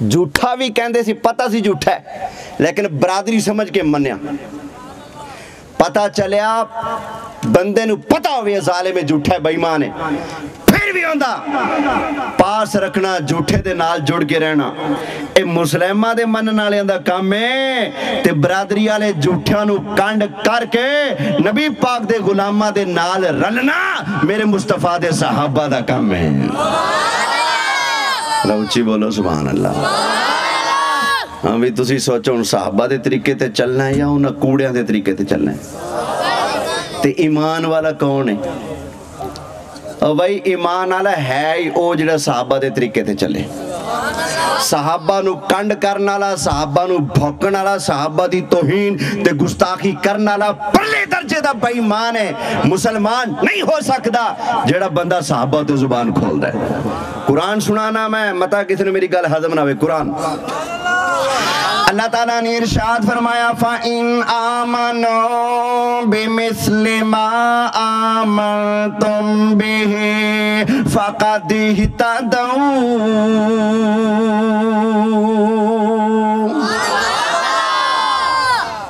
جھوٹا بھی کہندے سی پتہ سی جھوٹا ہے لیکن برادری سمجھ کے منیا پتہ چلیا بندے نو پتہ ہوئے ظالم جھوٹا ہے بے ایمان ہے پھر بھی ہوندہ پاس رکھنا جھوٹے دے نال جڑ کے رہنا اے مسلمہ دے من نالے اندہ کام ہے تے برادری آلے جھوٹیاں نو کانڈ کر کے نبی پاک دے غلامہ دے نال رلنا میرے مصطفیٰ دے صحابہ دا کام ہے روچی بولو سبحان اللہ ہاں بھی تسی سوچو ان صحابہ دے طریقے تے چلنا ہے یا ان کوڑیاں دے طریقے تے چلنا ہے تے ایمان والا کون ہے اور بھائی ایمان والا ہے ہی او جڑا صحابہ دے طریقے تے چلے صحابہ نو کنڈ کرنا والا صحابہ نو بھوکن والا صحابہ دی توہین تے گستاخی کرنا والا پرلے درجے دا بے ایمان ہے مسلمان نہیں ہو سکتا جڑا بندہ صحابہ تے زبان کھول دے قرآن سنانا میں متا کسی نے میری گل ہضم نہ ہوئے قرآن اللہ تعالیٰ نے ارشاد فرمایا فَإِنْ آمَنُوا بِمِثْلِ مَا آمَنْتُمْ بِهِ فَقَدْ اهْتَدَوْا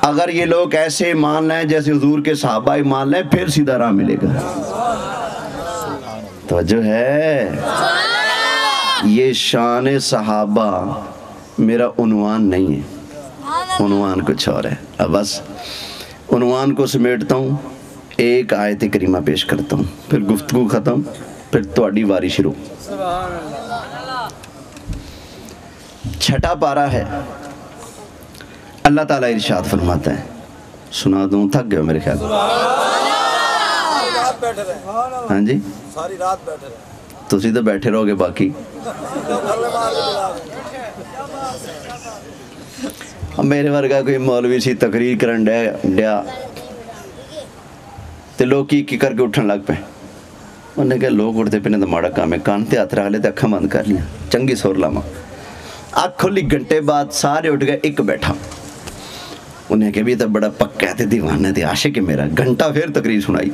اگر یہ لوگ ایسے مان لیں جیسے حضور کے صحابہ مان لیں پھر سیدھا راہ ملے گا توجہ ہے یہ شان صحابہ میرا عنوان نہیں ہے عنوان کچھ اور ہے اب بس عنوان کو سمیٹتا ہوں ایک آیت کریمہ پیش کرتا ہوں پھر گفتگو ختم پھر تواڈی واری شروع چھٹا پارہ ہے اللہ تعالیٰ ارشاد فرماتا ہے سنا دوں تھک گئے میرے خیال ہاں جی ساری رات بیٹھے رہے تسی تو بیٹھے رہو گے باقی میرے ورگا کوئی مولوی سی تقریر کرن ڈیا تے لوگ کی کر کے اٹھن لگ پہ انہوں نے کہا لوگ اٹھتے پہنے تو ماڑا کام ہے کان تے ہاتھ رکھ لے تے اکھاں بند کر لیا چنگی سور لاما آنکھ کھلی گھنٹے بعد سارے اٹھ گئے ایک بیٹھا انہیں کہا بھی تو بڑا پکا ہے دیوانا ہے عاشق ہے میرا گھنٹہ پھر تقریر سنائی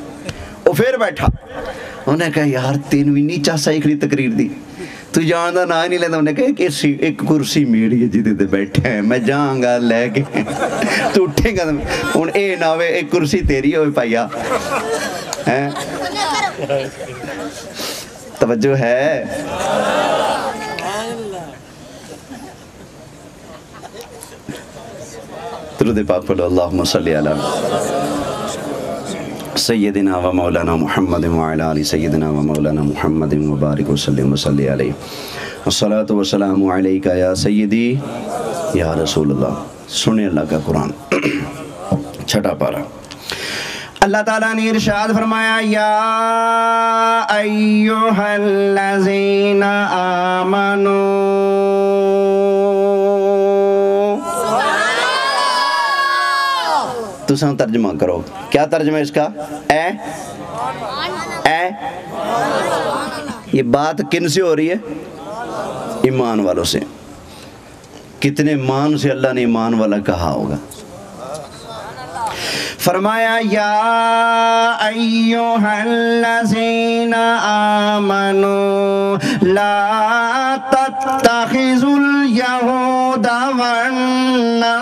وہ پھر بیٹھا انہیں کہا یار تین بھی نہیں چاہتا ایک تقریر دی تو جاندہ نہ نہیں لیتا انہیں کہا کہ ایک کرسی میری ہے جیدے دے بیٹھے ہیں میں جاؤں گا لے کے تو اٹھیں گا ان اے ناوے ایک کرسی تیری ہوئی پایا توجہ ہے درود پاک پڑھو اللہم صلی علی سیدنا و مولانا محمد وعلی آل سیدنا و مولانا محمد وبارک وسلم وصلی علیہ الصلاة والسلام علیکہ یا سیدی یا رسول اللہ سنیں اللہ کا قرآن چھٹا پارہ اللہ تعالیٰ نے ارشاد فرمایا یا ایوہا الذین آمنوا تو سن ترجمہ کرو کیا ترجمہ اس کا اے یہ بات کن سے ہو رہی ہے ایمان والوں سے کتنے مان سے اللہ نے ایمان والا کہا ہوگا فرمایا یا ایوہا الذین آمنوا لا تتخذوا الیہود والنصارى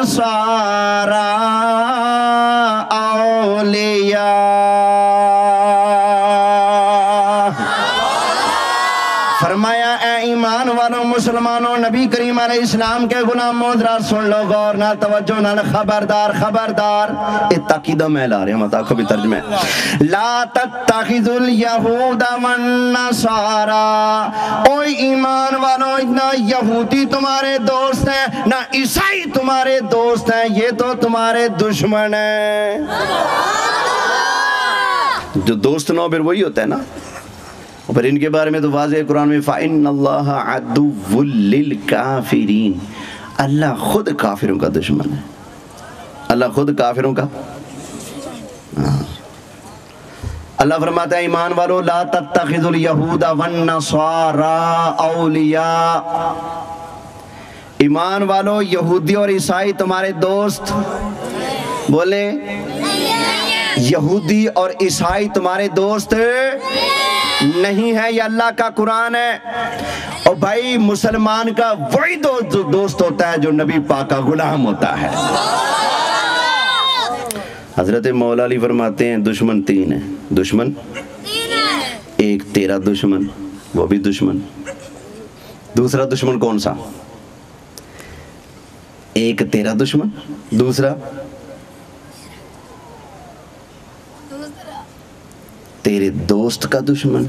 فرمایا اے ایمان والوں مسلمانوں نبی کریم علیہ السلام کے غلاموں ذرا سن لو غور نہ توجہ نہ خبردار خبردار تاکیدہ میں لا رہے ہیں مت آنکھوں بھی ترجمہ ہے لا تتخذوا الیہود والنصارى او ایمان والوں نہ یہودی تمہارے دوست ہیں نہ عیسائی تمہارے دوست ہیں یہ تو تمہارے دشمن ہیں جو دوست نہ پھر وہی ہوتا ہے نا پھر ان کے بارے میں تو واضح قرآن میں فَإِنَّ اللَّهَ عَدُوٌّ لِلْكَافِرِينَ اللہ خود کافروں کا دشمن ہے اللہ خود کافروں کا اللہ فرماتا ہے ایمان والو لا تتخذوا اليہود والنصارى اولیاء ایمان والو یہودی اور عیسائی تمہارے دوست بولے یہودی اور عیسائی تمہارے دوست نہیں ہے یہ اللہ کا قرآن ہے اور بھائی مسلمان کا وہی دوست ہوتا ہے جو نبی پاک کا غلام ہوتا ہے۔ حضرت مولا علی فرماتے ہیں دشمن تین ہیں۔ دشمن ایک تیرا دشمن، وہ بھی دشمن۔ دوسرا دشمن کون سا؟ ایک تیرا دشمن، دوسرا تیرے دوست کا دشمن۔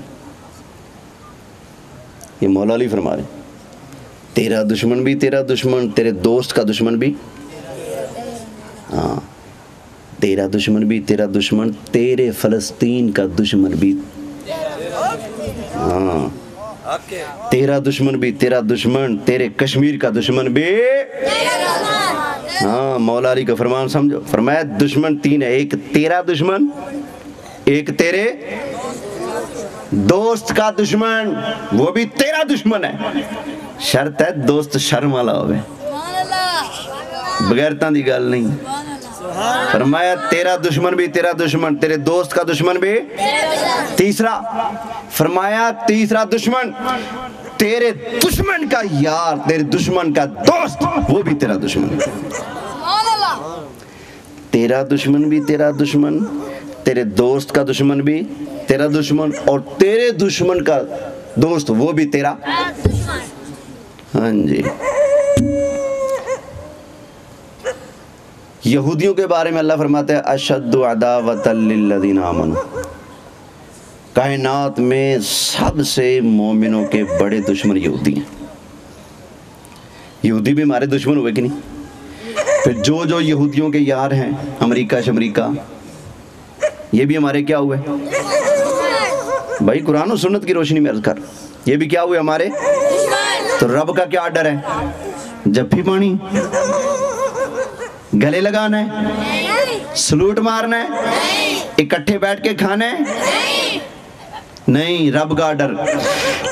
یہ مولا علی فرما رہے تیرا دشمن بھی تیرا دشمن، تیرے دوست کا دشمن بھی، ہاں تیرا دشمن بھی تیرا دشمن، تیرے فلسطین کا دشمن بھی، ہاں تیرا دشمن بھی تیرا دشمن، تیرے کشمیر کا دشمن بھی، ہاں مولا علی کا فرمان سمجھو، فرمایا دشمن تین ہے، ایک تیرا دشمن، ایک تیرے دوست کا دشمن، وہ بھی تیرا دشمن ہے، شرط ہے دوست شرم والا ہوئے، بغیرتاں دی گل نہیں۔ فرمایا تیرا دشمن بھی تیرا دشمن، تیرے دوست کا دشمن بھی، تیسرا فرمایا تیسرا دشمن تیرے دشمن کا یار، تیرے دشمن کا دوست، وہ بھی تیرا دشمن۔ تیرا دشمن بھی تیرا دشمن، تیرے دوست کا دشمن بھی تیرا دشمن، اور تیرے دشمن کا دوست وہ بھی تیرا، ہاں جی۔ یہودیوں کے بارے میں اللہ فرماتا ہے اشد عداوۃ للذین آمنوا، کائنات میں سب سے مومنوں کے بڑے دشمن یہودی ہیں۔ یہودی بھی ہمارے دشمن ہوئے کہ نہیں؟ پھر جو یہودیوں کے یار ہیں، امریکہ شمریکہ، یہ بھی ہمارے کیا ہوئے؟ بھائی قرآن و سنت کی روشنی میں عرض کر، یہ بھی کیا ہوئے ہمارے؟ تو رب کا کیا آرڈر ہے؟ جب بھی پانی گلے لگانا ہے، سلوٹ مارنا ہے، اکٹھے بیٹھ کے کھانا ہے؟ نہیں، رب کا آرڈر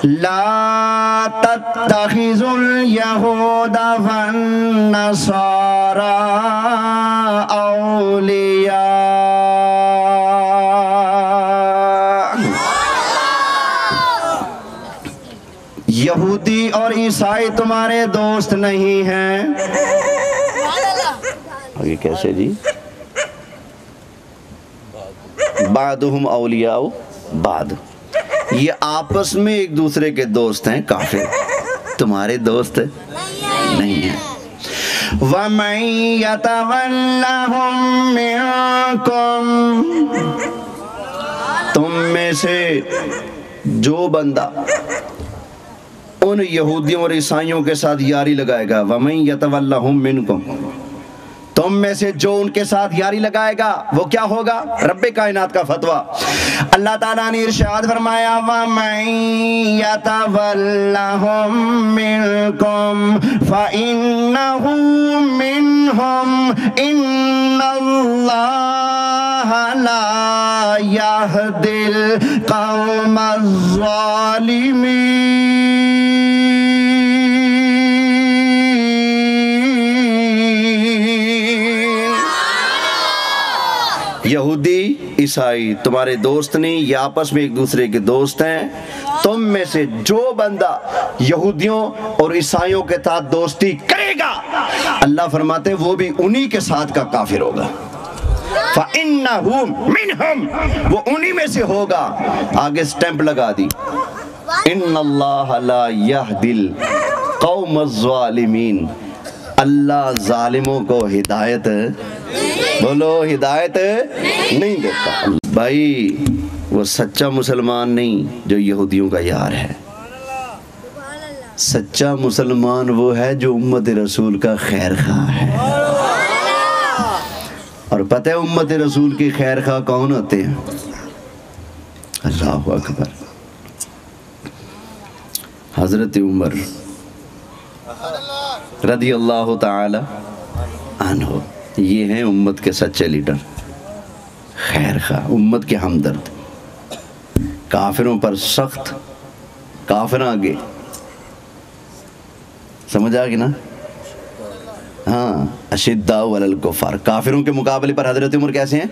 لا تتخذوا اليہود والنصارى اولیاء، یہودی اور عیسائی تمہارے دوست نہیں ہیں۔ یہ کیسے جی؟ بعضهم اولیاء بعض، یہ آپس میں ایک دوسرے کے دوست ہیں، کافر تمہارے دوست نہیں ہیں۔ وَمَن يَتَوَلَّهُم مِّنكُمْ، تم میں سے جو بندہ ان یہودیوں اور عیسائیوں کے ساتھ یاری لگائے گا، وَمَن يَتَوَلَّهُم مِّنكُمْ، تم میں سے جو ان کے ساتھ یاری لگائے گا وہ کیا ہوگا؟ رب کائنات کا فتویٰ۔ اللہ تعالیٰ نے ارشاد فرمایا وَمَن يَتَوَلَّهُم مِّنكُمْ فَإِنَّهُ مِنْهُمْ إِنَّ اللَّهَ لَا يَهْدِي الْقَوْمَ الظَّالِمِينَ۔ یہودی عیسائی تمہارے دوست نہیں، یہ آپس میں ایک دوسرے کے دوست ہیں۔ تم میں سے جو بندہ یہودیوں اور عیسائیوں کے ساتھ دوستی کرے گا، اللہ فرماتے وہ بھی انہی کے ساتھ کا کافر ہوگا۔ فَإِنَّهُ مِنْهُمْ، وہ انہی میں سے ہوگا۔ آگے سٹیمپ لگا دی، إِنَّ اللَّهَ لَا يَهْدِي الْقَوْمَ الظَّالِمِينَ، اللہ ظالموں کو ہدایت، بولو ہدایت نہیں دیتا۔ بھائی وہ سچا مسلمان نہیں جو یہودیوں کا یار ہے، سچا مسلمان وہ ہے جو امت رسول کا خیر خواہ ہے۔ اور پتہ ہے امت رسول کی خیر خواہ کون ہوتے ہیں؟ اللہ اکبر، حضرت عمر رضی اللہ تعالی عنہ، یہ ہیں امت کے سچے لیڈر، خیر خواہ، امت کے ہمدرد، کافروں پر سخت، کافر آگے، سمجھ آگے نا؟ ہاں، اشداء علی الکفار، کافروں کے مقابلے پر حضرت عمر کیسے ہیں؟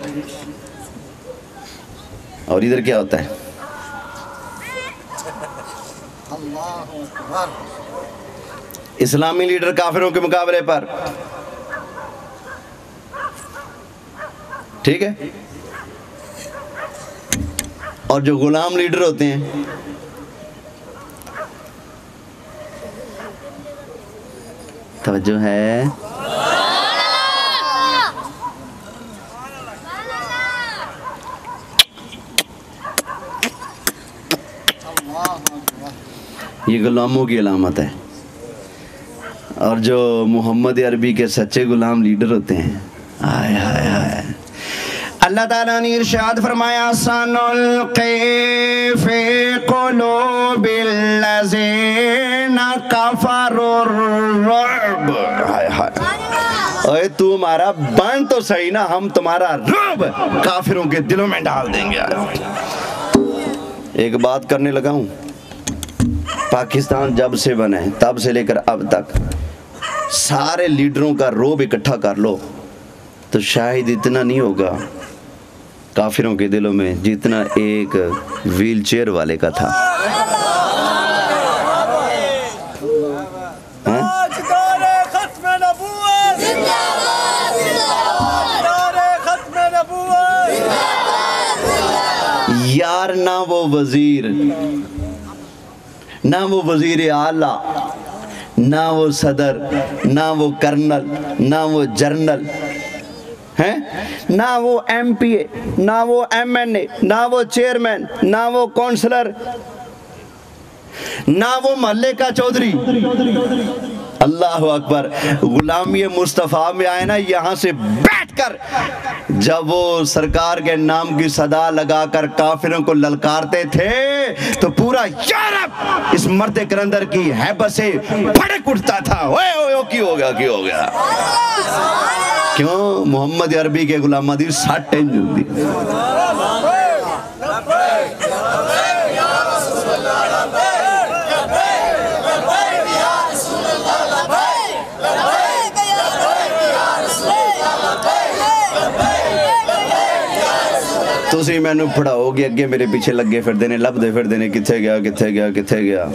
اور ادھر کیا ہوتا ہے؟ اسلامی لیڈر کافروں کے مقابلے پر، ٹھیک ہے، اور جو غلام لیڈر ہوتے ہیں توجہ ہے، یہ غلاموں کی علامت ہے، اور جو محمد عربی کے سچے غلام لیڈر ہوتے ہیں، آئے آئے آئے، اللہ تعالیٰ نے ارشاد فرمایا سَنُلْقِي فِي قُلُوبِ الَّذِينَ كَفَرُوا الرُّعْبَ، ہائے ہائے، اے تو ہمارا بان تو صحیح نا، ہم تمہارا رعب کافروں کے دلوں میں ڈال دیں گے۔ ایک بات کرنے لگا ہوں، پاکستان جب سے بنا ہے تب سے لے کر اب تک سارے لیڈروں کا روب اکٹھا کر لو تو شاید اتنا نہیں ہوگا کافروں کے دلوں میں جتنا ایک ویل چیئر والے کا تھا۔ یار نہ وہ وزیر، نہ وہ وزیر اعلیٰ، نہ وہ صدر، نہ وہ کرنل، نہ وہ جرنل، نہ وہ ایم پی اے، نہ وہ ایم این اے، نہ وہ چیئرمین، نہ وہ کونسلر، نہ وہ محلے کا چودھری۔ اللہ اکبر، غلامی مصطفیٰ میں آئے نا، یہاں سے بیٹھ کر جب وہ سرکار کے نام کی صدا لگا کر کافروں کو للکارتے تھے تو پورا یورپ اس مرد کرندر کی ہیبت سے پھڑک اٹھتا تھا، اوے اوے کی ہو گیا، کی ہو گیا، کیوں؟ محمد عربی کے غلامہ دی ساٹھیں جو دی۔ تسی میں نو پڑھاؤ گے، اگے میرے پیچھے لگے پھر دینے، لب دے پھر دینے، کتھے گیا کتھے گیا کتھے گیا،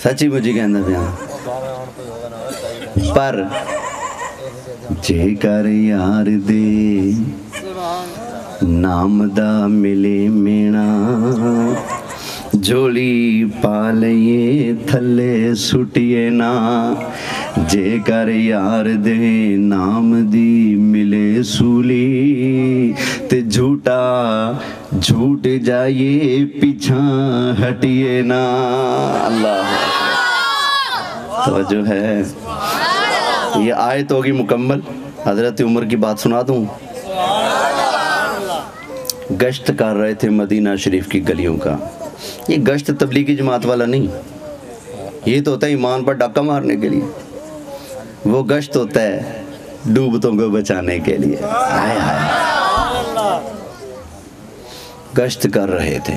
سچی مجھے کہنا پیا، پر جے کر یار دے نام دا ملے مینا، جوڑی پالئے تھلے سٹیے نا، جے کر یار دے نام دی ملے سولی، تے جھوٹا جھوٹ جائیے پیچھاں ہٹیے نا۔ اللہ توجہ ہے، یہ آیت ہوگی مکمل۔ حضرت عمر کی بات سنا دوں، گشت کر رہے تھے مدینہ شریف کی گلیوں کا۔ یہ گشت تبلیغی جماعت والا نہیں، یہ تو ہوتا ہے ایمان پر ڈاکہ مارنے کے لیے، وہ گشت ہوتا ہے ڈوبتوں کو بچانے کے لیے۔ آئے آئے، گشت کر رہے تھے۔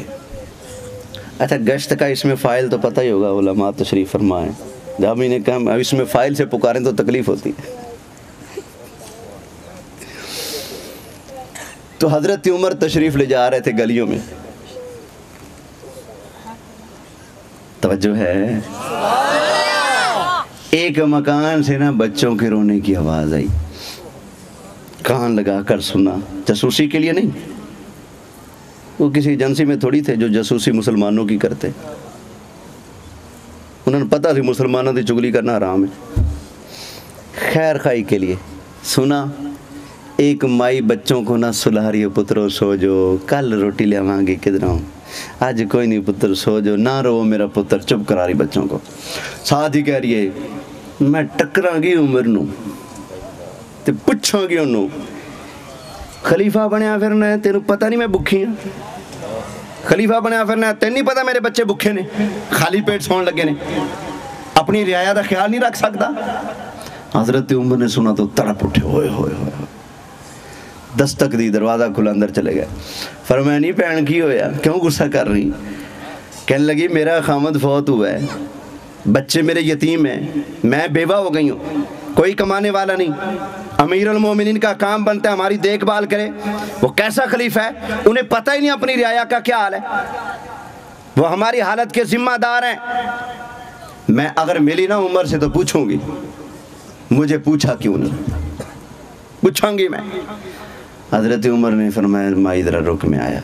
اچھا، گشت کا اس میں فائل تو پتہ ہی ہوگا، علماء تشریف فرمائیں، جب انہیں کہا اب اس میں فائل سے پکاریں تو تکلیف ہوتی ہے۔ تو حضرت عمر تشریف لے جا رہے تھے گلیوں میں، توجہ ہے، ایک مکان سے نا بچوں کے رونے کی آواز آئی، کان لگا کر سنا، جاسوسی کے لیے نہیں، وہ کسی ایجنسی میں تھوڑی تھے جو جاسوسی مسلمانوں کی کرتے، انہوں نے پتہ تھی مسلمانوں کی چگلی کرنا حرام ہے، خیر خائی کے لیے سنا، ایک مائی بچوں کو نہ سلا رہی ہے، پترو سو جو، کل روٹی لے آوانگی کدھروں، آج کوئی نہیں پتر سو جو، نہ رو میرا پتر، چپ کرا رہی بچوں کو، ساتھ ہی کہہ رہی ہے میں ٹکراں گی عمر نو تے پچھاں گی انہوں، خلیفہ بنیا پھرنا ہے، تینوں پتہ نہیں میں بکھی ہوں، خلیفہ بنیا پھرنا ہے، تین نہیں پتہ میرے بچے بکھے نے، خالی پیٹ سون لگے نے، اپنی رعایا دا خیال نہیں رکھ سکتا۔ حضرت عمر نے سنا تو تڑپ اٹھے، ہوئے ہوئے ہوئے، دستک دی، دروازہ کھلا، اندر چلے گئے، فرمایا نہیں پہن کی ہویا، کیوں غصہ کر رہی؟ کہنے لگی میرا خامد فوت ہوا ہے، بچے میرے یتیم ہیں، میں بیوہ ہو گئی ہوں، کوئی کمانے والا نہیں، امیر المومنین کا کام بنتا ہے ہماری دیکھ بھال کرے، وہ کیسا خلیفہ ہے، انہیں پتہ ہی نہیں اپنی رعایا کا کیا حال ہے۔ وہ ہماری حالت کے ذمہ دار ہیں. میں اگر ملی نا عمر سے تو پوچھوں گی مجھے پوچھا کیوں نہیں, پوچھوں گی میں. حضرت عمر نے فرمایا مائی ذرا رک میں آیا.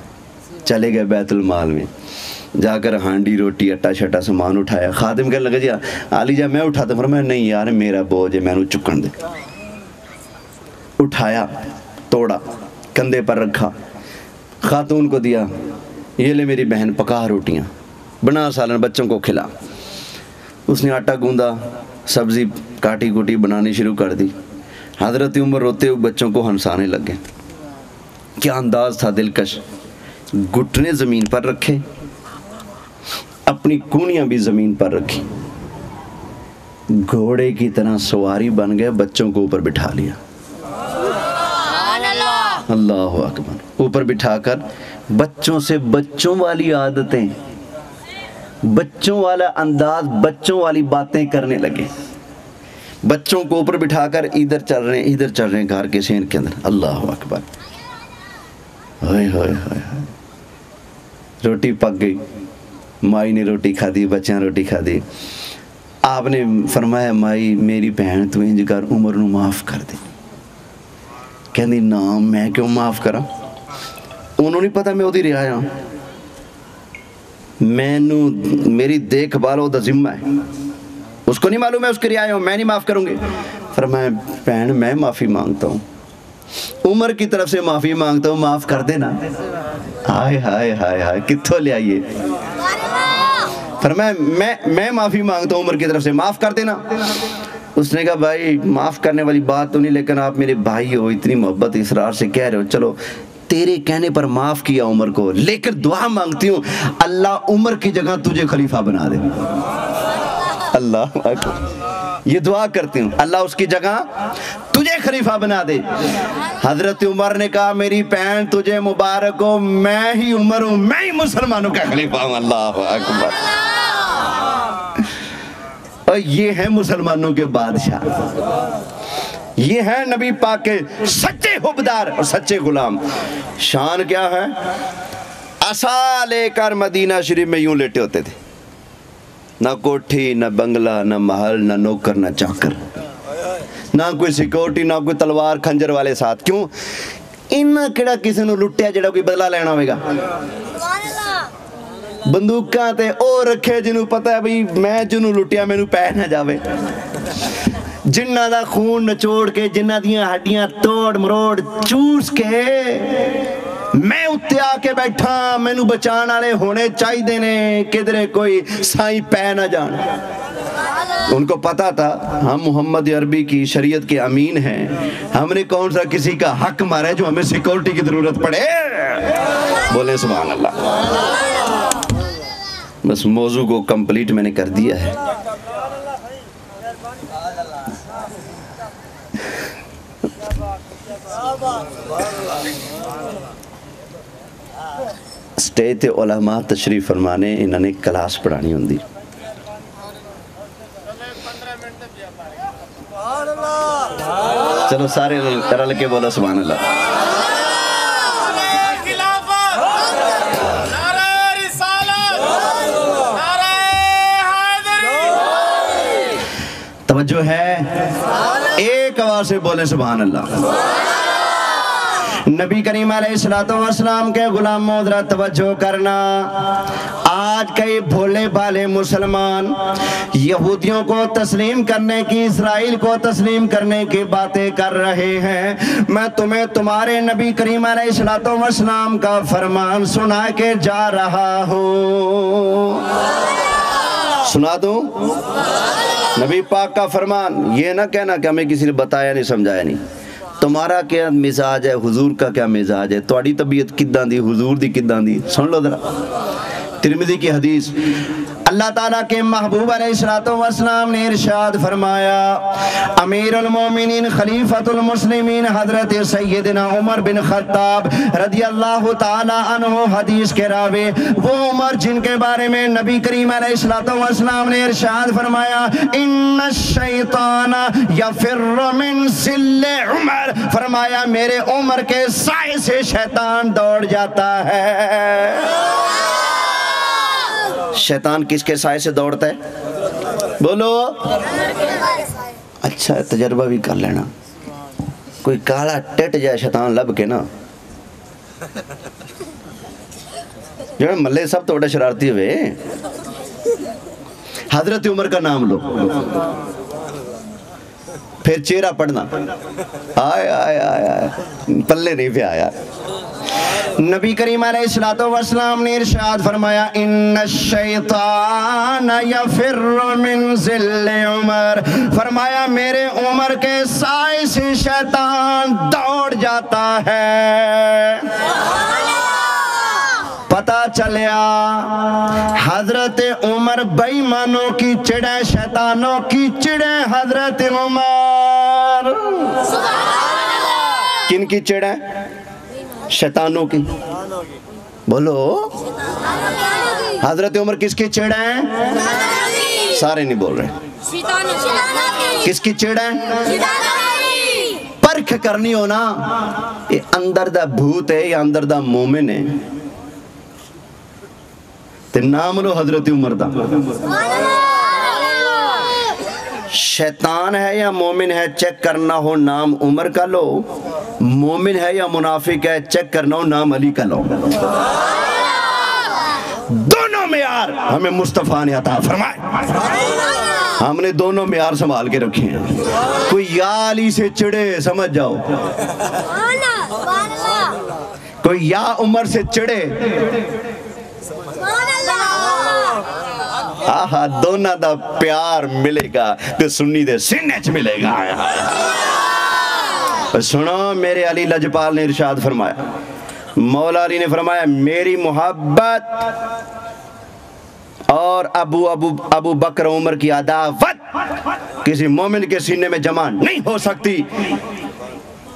چلے گئے بیت المال میں, جا کر ہانڈی روٹی اٹا شٹا سامان اٹھایا. خادم کہنے لگا جی علی جا میں اٹھاتا. فرمایا نہیں یار میرا بوجھ ہے, میں نے چکن دے. اٹھایا, توڑا, کندھے پر رکھا, خاتون کو دیا, یہ لے میری بہن پکا روٹیاں, بنا سالن بچوں کو کھلا. اس نے آٹا گوندا, سبزی کاٹی کوٹی بنانی شروع کر دی. حضرت عمر روتے ہوئے بچوں کو ہنسانے لگے. کیا انداز تھا دلکش. گھٹنے زمین پر رکھے, اپنی کونیاں بھی زمین پر رکھی, گھوڑے کی طرح سواری بن گئے, بچوں کو اوپر بٹھا لیا. اللہ اکبر. اوپر بٹھا کر بچوں سے بچوں والی عادتیں, بچوں والا انداز, بچوں والی باتیں کرنے لگے. بچوں کو اوپر بٹھا کر ادھر چل رہے ہیں ادھر چل رہے ہیں گھر کے سین کے اندر. اللہ اکبر. ہائے ہائے ہائے ہائے. روٹی پک گئی, مائی نے روٹی کھا دی, بچیاں روٹی کھا دی. آپ نے فرمایا مائی میری بہن تو انج کر عمر نو معاف کر دے. کہندی نا میں کیوں معاف کرا, انہوں نہیں پتا میں وہ دی رہا ہوں, میری دیکھ بھال وہ ذمہ ہے, اس کو نہیں معلوم ہے اس کی رعایا ہوں, میں نہیں معاف کروں گی. فرمایا بہن میں معافی مانگتا ہوں, عمر کی طرف سے معافی مانگتا ہوں, معاف کر دینا. ہائے ہائے ہائے ہائے کتھوں لے آئیے. فرمایا میں معافی مانگتا ہوں عمر کی طرف سے, معاف کر دینا. اس نے کہا بھائی معاف کرنے والی بات تو نہیں, لیکن آپ میرے بھائی ہو, اتنی محبت اصرار سے کہہ رہے ہو, چلو تیرے کہنے پر معاف کیا عمر کو, لیکن دعا مانگتی ہوں اللہ عمر کی جگہ تجھے خلیفہ بنا دے. اللہ اکبر. یہ دعا کرتی ہوں اللہ اس کی جگہ تجھے خلیفہ بنا دے. حضرت عمر نے کہا میری بہن تجھے مبارک ہو, میں ہی عمر ہوں, میں ہی مسلمانوں کا خلیفہ ہوں. اللہ اکبر. اور یہ ہیں مسلمانوں کے بادشاہ, یہ ہیں نبی پاک کے سچے حبدار اور سچے غلام. شان کیا ہے, عصا لے کر مدینہ شریف میں یوں لیٹے ہوتے تھے, نہ کوٹھی نہ بنگلہ نہ محل نہ نوکر نہ چاکر, نہ کوئی سیکورٹی نہ کوئی تلوار کھنجر والے ساتھ. کیوں انہاں کیڑا کسی نو لٹیا جڑا کوئی بدلہ لینا ہوئے گا. بندوقاں تے او رکھے جنہوں پتہ ہے بھئی میں جنہوں لٹیا میں نو پہ نہ جاوے, جنہ دا خون نچوڑ کے, جنہ دیاں ہڈیاں توڑ مروڑ چوس کے میں اتے آ کے بیٹھا, میں نو بچان آلے ہونے چاہی دینے کدھرے کوئی سائیں پہ نہ جان. ان کو پتا تھا ہم محمد عربی کی شریعت کے امین ہیں, ہم نے کون سا کسی کا حق مارا ہے جو ہمیں سیکورٹی کی ضرورت پڑے. بولے سبحان اللہ. بس موضوع کو کمپلیٹ میں نے کر دیا ہے. سٹیج تے علماء تشریف فرمانے, انہوں نے کلاس پڑھانی ہوندی. چلو سارے رل کے بولو سبحان اللہ. توجہ ہے, ایک آواز سے بولے سبحان اللہ. نبی کریم علیہ السلام کے غلاموں ذرا توجہ کرنا. آج کئی بھولے بھالے مسلمان یہودیوں کو تسلیم کرنے کی, اسرائیل کو تسلیم کرنے کی باتیں کر رہے ہیں. میں تمہیں تمہارے نبی کریم علیہ السلام کا فرمان سنا کے جا رہا ہوں. سنا دوں نبی پاک کا فرمان. یہ نہ کہنا کہ ہمیں کسی نے بتایا نہیں سمجھایا نہیں. تمہارا کیا مزاج ہے, حضور کا کیا مزاج ہے, تمہاری طبیعت کداں دی, حضور دی کداں دی, سن لو ذرا. ترمذی کی حدیث, اللہ تعالیٰ کے محبوب علیہ السلام نے ارشاد فرمایا, امیر المومنین خلیفۃ المسلمین حضرت سیدنا عمر بن خطاب رضی اللہ تعالیٰ عنہ حدیث کے راوی, وہ عمر جن کے بارے میں نبی کریم علیہ السلام نے ارشاد فرمایا, ان الشیطان یفر من ظل عمر, فرمایا میرے عمر کے سائے سے شیطان دوڑ جاتا ہے. شیطان کس کے سائے سے دوڑتا ہے؟ بولو اچھا تجربہ بھی کر لینا، کوئی کالا ٹٹ جائے شیطان لب کے نا، جو ملے سب تو بڑا شرارتی ہوئے. حضرت عمر کا نام لو، پھر چہرہ پڑھنا، آئے آئے آئے آئے پلے نہیں پہ آیا. نبی کریم علیہ السلام نے ارشاد فرمایا ان الشیطان یفر من ظل عمر، فرمایا میرے عمر کے سائے سے شیطان دوڑ جاتا ہے. پتہ چلیا حضرت عمر بے ایمانوں کی چڑے شیطانوں کی چڑے حضرت عمر. کن کی چڑے؟ شیطانوں کی. بولو حضرت عمر کس کی چڑ ہیں؟ سارے نہیں بول رہے. کس کی چڑ ہیں؟ پرکھ کرنی ہونا یہ اندر دا بھوت ہے یا اندر دا مومن ہے. تے نام لو حضرت عمر دا. شیطان ہے یا مومن ہے چیک کرنا ہو نام عمر کا لو، مومن ہے یا منافق ہے چیک کرنا ہو نام علی کا لو. دونوں معیار ہمیں مصطفیٰ نے عطا فرمائے، ہم نے دونوں معیار سنبھال کے رکھے ہیں. کوئی یا علی سے چڑے سمجھ جاؤ، کوئی یا عمر سے چڑے آہا دونہ دا پیار ملے گا تے سنی دے سننے چ ملے گا. سنو میرے علی لجپال نے ارشاد فرمایا، مولا علی نے فرمایا میری محبت اور ابو بکر عمر کی عداوت کسی مومن کے سینے میں جمع نہیں ہو سکتی.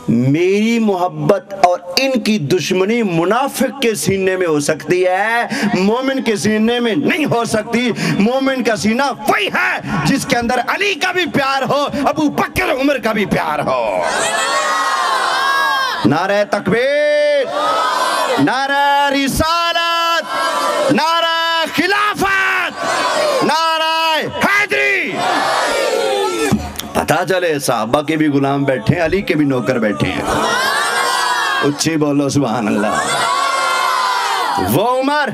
میری محبت اور ان کی دشمنی منافق کے سینے میں ہو سکتی ہے، مومن کے سینے میں نہیں ہو سکتی. مومن کا سینہ وہی ہے جس کے اندر علی کا بھی پیار ہو، ابو بکر عمر کا بھی پیار ہو. نعرہ تکبیر، نعرہ رسالت، نعرہ خلافت، نعرہ حیدری. پتہ چلے صحابہ کے بھی غلام بیٹھے ہیں، علی کے بھی نوکر بیٹھے ہیں. اچھی بولو سبحان اللہ. وہ عمر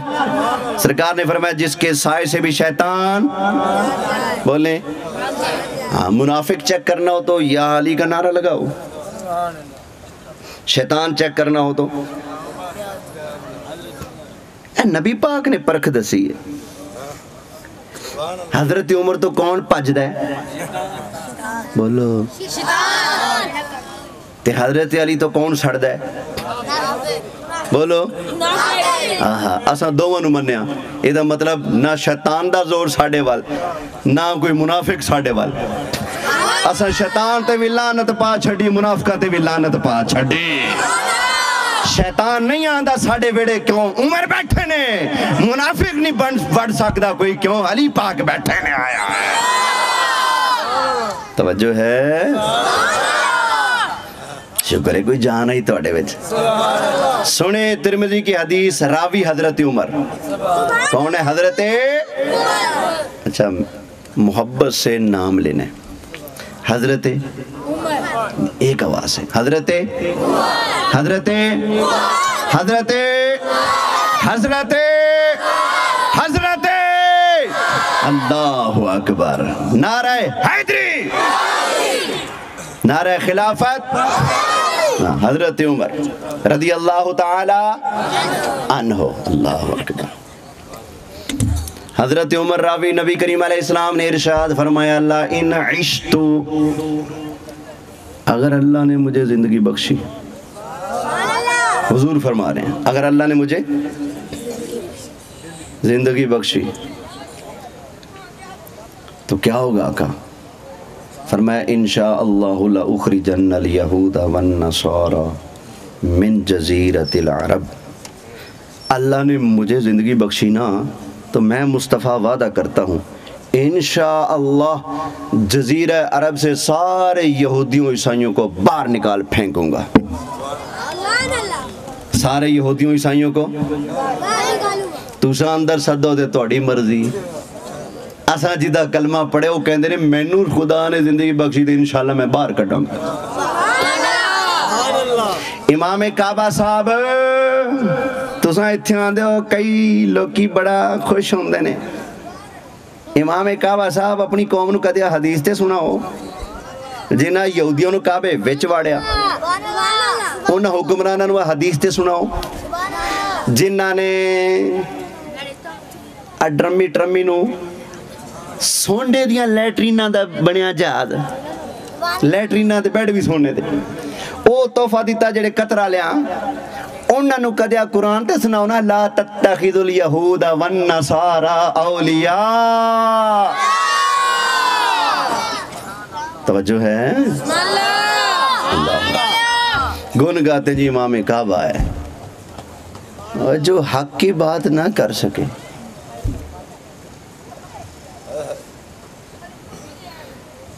سرکار نے فرمایا جس کے سائے سے بھی شیطان بولیں. ہاں منافق چیک کرنا ہو تو یا علی کا نعرہ لگاؤ، شیطان چیک کرنا ہو تو نبی پاک نے پرکھ دسی ہے. حضرت عمر تو کون پج دے؟ بولو. تے حضرت علی تو کون سڑ دے؟ بولو. اساں دوواں نوں منیا، اے دا مطلب نہ شیطان دا زور ساڈے وال نہ کوئی منافق ساڈے وال. اساں شیطان تے بھی لعنت پا چھڈی، منافقاں تے بھی لعنت پا چھڈی. شیطان نہیں آندا ساڈے ویڑے کیوں عمر بیٹھے نے، منافق نہیں بڑھ سکدا کوئی کیوں علی پاک بیٹھے نے. آیا توجہ ہے، شکر ہے کوئی جان ہی توڑے وچ. سنے ترمذی کی حدیث، راوی حضرت عمر. کون ہے حضرت؟ اچھا محبت سے نام لینے. حضرت ایک آواز ہے، حضرت حضرت حضرت حضرت حضرت اللہ اکبر. نعرہ حیدری، نعرہ خلافت حضرت عمر رضی اللہ تعالی عنہ. اللہ اکبر. حضرت عمر راوی نبی کریم علیہ السلام نے ارشاد فرمایا اللہ ان عشتو، اگر اللہ نے مجھے زندگی بخشی، حضور فرما رہے ہیں اگر اللہ نے مجھے زندگی بخشی تو کیا ہوگا آقا؟ فرمایا انشاءاللہ لأخرجن الیہود والنصارى من جزیرت العرب. اللہ نے مجھے زندگی بخشی نا تو میں مصطفیٰ وعدہ کرتا ہوں انشاءاللہ جزیرہ عرب سے سارے یہودیوں عیسائیوں کو باہر نکال پھینکوں گا. سارے یہودیوں عیسائیوں کو تساں اندر سدو تے تہاڈی مرضی، اساں جدا کلمہ پڑھے وہ کہندے نے مینوں خدا نے زندگی بخشی تے انشاءاللہ میں باہر کڈاں گا۔ امام کعبہ صاحب تساں ایتھے آندے ہو، کئی لوکی بڑا خوش ہوندے نے۔ امام کعبہ صاحب اپنی قوم نو کدے حدیث تے سناؤ جنہاں یہودیوں نو کعبے وچ واڑیا، انہاں حکمراناں نو حدیث تے سناؤ جنہاں نے ڈرمی ٹرمی نو سونے دیاں لیٹریناں دا بنیا جہاز، لیٹریناں دے بیڈ بھی سونے دے، او تحفہ دیتا جڑے قطرہ لیا، انہاں نو کدیا قرآن تے سناؤ نا لا تتخذوا الیہود والنصارى اولیاء۔ توجہ ہے؟ گن گاتے جی امام کعبہ ہے، اور جو حق کی بات نہ کر سکے،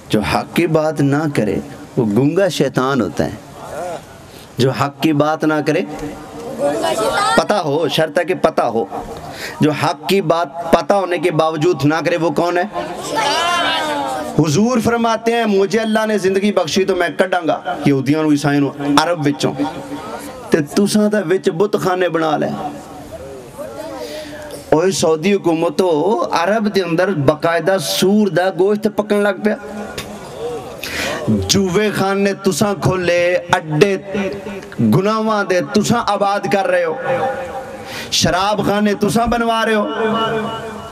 جو حق کی بات نہ کرے وہ گنگا شیطان ہوتا ہے۔ جو حق کی بات نہ کرے، پتہ ہو، شرط ہے کہ پتہ ہو، جو حق کی بات پتہ ہونے کے باوجود نہ کرے وہ کون ہے؟ حضور فرماتے ہیں مجھے اللہ نے زندگی بخشی تو میں کڈاں گا یہودیاں نو عیسائیاں نو عرب وچوں، تے تساں تے وچ بت خانے بنا لے۔ اوہ سعودی حکومت عرب دے اندر باقاعدہ سور دا گوشت پکن لگ پیا، جوے خان نے تساں کھولے اڈے گناہاں دے تساں آباد کر رہے ہو، شراب خانے تساں بنوا رہے ہو،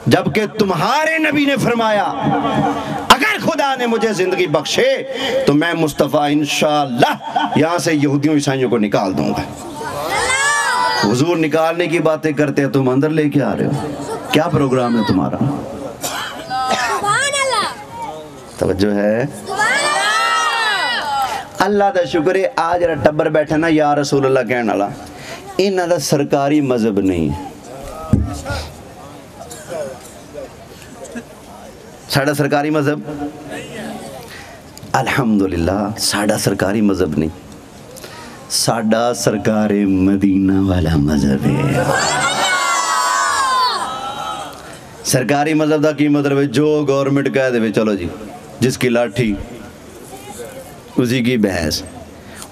جبکہ تمہارے نبی نے فرمایا اگر خدا نے مجھے زندگی بخشے تو میں مصطفیٰ انشاءاللہ یہاں سے یہودیوں عیسائیوں کو نکال دوں گا۔ حضور نکالنے کی باتیں کرتے ہیں، تم اندر لے کے آ رہے ہو، کیا پروگرام ہے تمہارا؟ توجہ ہے؟ اللہ دا شکر ہے آج رہا ٹبر بیٹھے نا یا رسول اللہ کہنے والا، انہاں دا سرکاری مذہب نہیں ہے۔ ساڑھا سرکاری مذہب الحمدللہ ساڑھا سرکاری مذہب نہیں، ساڑھا سرکار مدینہ والا مذہب ہے۔ سرکاری مذہب دا کی مطلب ہے جو گورنمنٹ کہہ دے چلو جی، جس کی لاٹھی اسی کی بحث۔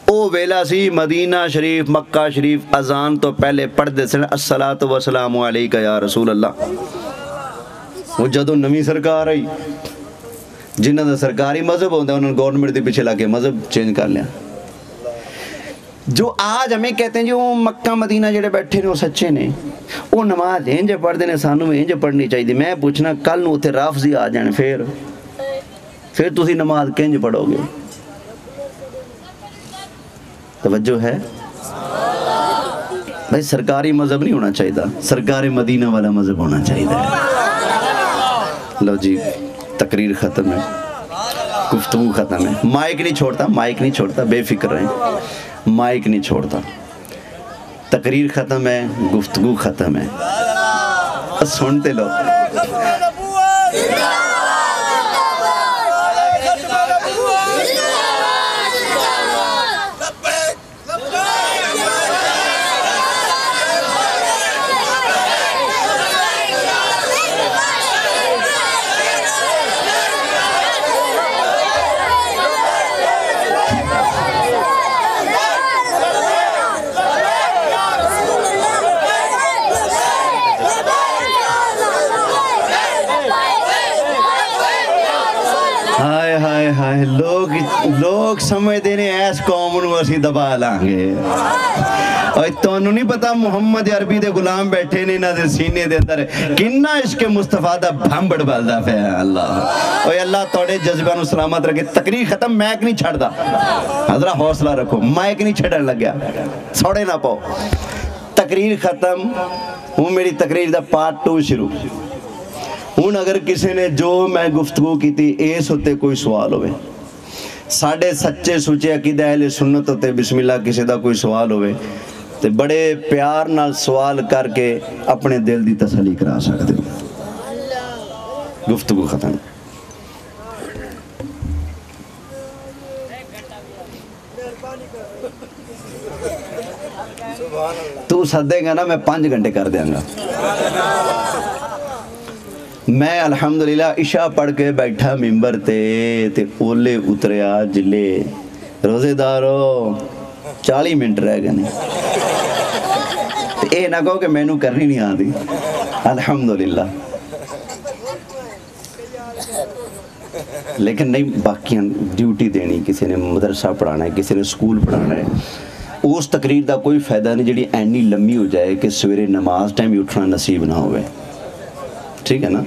او ویلا سی مدینہ شریف مکہ شریف اذان تو پہلے پڑھ دے سن الصلاۃ والسلام علیک یا رسول اللہ۔ وہ جدو نمی سرکار آئی جنہاں دا سرکاری مذہب ہوتا ہے انہوں نے گورنمنٹ دے پیچھے لاکے مذہب چینج کر لیا۔ جو آج ہمیں کہتے ہیں جو مکہ مدینہ جڑے بیٹھے نے وہ سچے نے، وہ نماز انج پڑھ دینے سانوں انج پڑھنی چاہیے۔ میں پوچھنا کل نو اتھے رافضی آ جانے پھر تسی نماز کنج پڑھو گے؟ توجہ ہے؟ بھائی سرکاری مذہب نہیں ہونا چاہیے، سرکار مدینہ والا مذہب ہونا چاہیے۔ لو جی تقریر ختم ہے، گفتگو ختم ہے، مائک نہیں چھوڑتا، بے فکر رہیں، مائک نہیں چھوڑتا، تقریر ختم ہے، گفتگو ختم ہے، سنتے لو۔ لوگ سمجھ دینے ایس قوم نو اسی دبا لانگے، اور تو انہوں نہیں پتا محمد عربی دے غلام بیٹھے نے نہ دے سینے دے اندر کنہ عشق مصطفیٰ دا بھمبڑ بالدہ پہ ہے۔ اللہ اوہ اللہ توڑے جذبہ نو سلامت رکھے۔ تقریر ختم، مائک نہیں چھڑ دا، حضرہ حوصلہ رکھو، مائک نہیں چھڑن لگ گیا، سوڑے نہ پاؤ۔ تقریر ختم، ہوں میری تقریر دا پارٹ 2 شروع۔ ہوں اگر کسی نے جو میں گفتگو کی تھی ایس ہوتے کوئی سوال ہوئے، ساڑھے سچے سوچے عقیدہ اہل سنت ہوتے بسم اللہ کسی دا کوئی سوال ہوئے تو بڑے پیار نال سوال کر کے اپنے دل دی تسلی کرا سکتے ہو۔ گفتگو ختم۔ تو سدے گا نا میں 5 گھنٹے کر دیاں گا. میں الحمدللہ عشاء پڑھ کے بیٹھا ممبر تے اولے اتریا جلے روزے دارو 40 منٹ رہ گئے تے اے نہ کہو کہ مینوں کرنی نہیں آتی. الحمدللہ لیکن نہیں باقیاں ڈیوٹی دینی, کسی نے مدرسہ پڑھانا ہے, کسی نے سکول پڑھانا ہے. اس تقریر دا کوئی فائدہ نہیں جڑی اینی لمبی ہو جائے کہ سویرے نماز ٹائم بھی اٹھنا نصیب نہ ہوئے. ٹھیک ہے نا,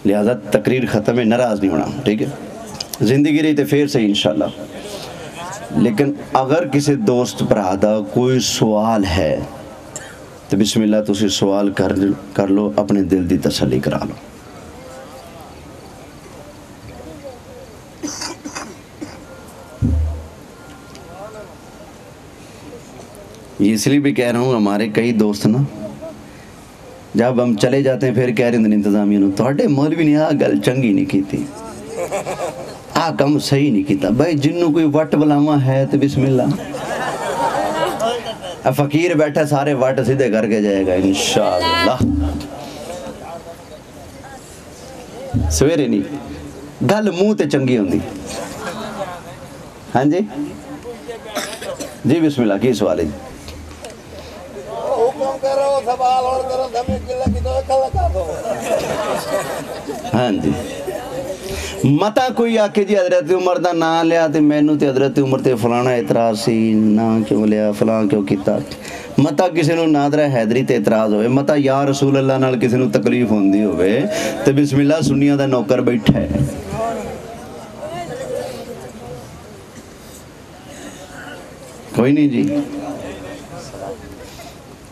لہذا تقریر ختم ہے, ناراض نہیں ہونا. ٹھیک ہے, زندگی رہی تو پھر صحیح انشاءاللہ. لیکن اگر کسی دوست برا دا کوئی سوال ہے تو بسم اللہ تسی سوال کر لو, اپنے دل دی تسلی کرا لو. یہ اس لیے بھی کہہ رہا ہوں, ہمارے کئی دوست نا جب ہم چلے جاتے ہیں پھر کہہ رہے ہیں انتظامیہ نو تھوڑے مولوی نے گل چنگی نہیں کی تھی, کم صحیح نہیں کیتا. بھائی جنوں کوئی وٹ بلاواں ہے تو بسم اللہ. فقیر بیٹھا سارے وٹ سیدھے کر کے جائے گا انشاءاللہ. سویرے نہیں گل منہ تے چنگی ہوندی. ہاں جی بسم اللہ, کی سوال ہے جی؟ حکم کرو سوال اور کرو دھمے کلا کی تو کلا کا دو. ہاں جی, متا کوئی آکے جی حضرت عمر دا نام لیا تے مینوں تے حضرت عمر تے فلانا اعتراض سی, نام کیوں لیا, فلان کیوں کیتا. متا کسی نو نادرہ حیدری تے اعتراض ہوئے, متا یا رسول اللہ نال کسی نو تکلیف ہوندی ہوئے تے بسم اللہ سنیاں دا نوکر بیٹھا ہے. کوئی نہیں جی,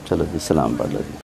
چلو جی سلام پڑھ لو جی.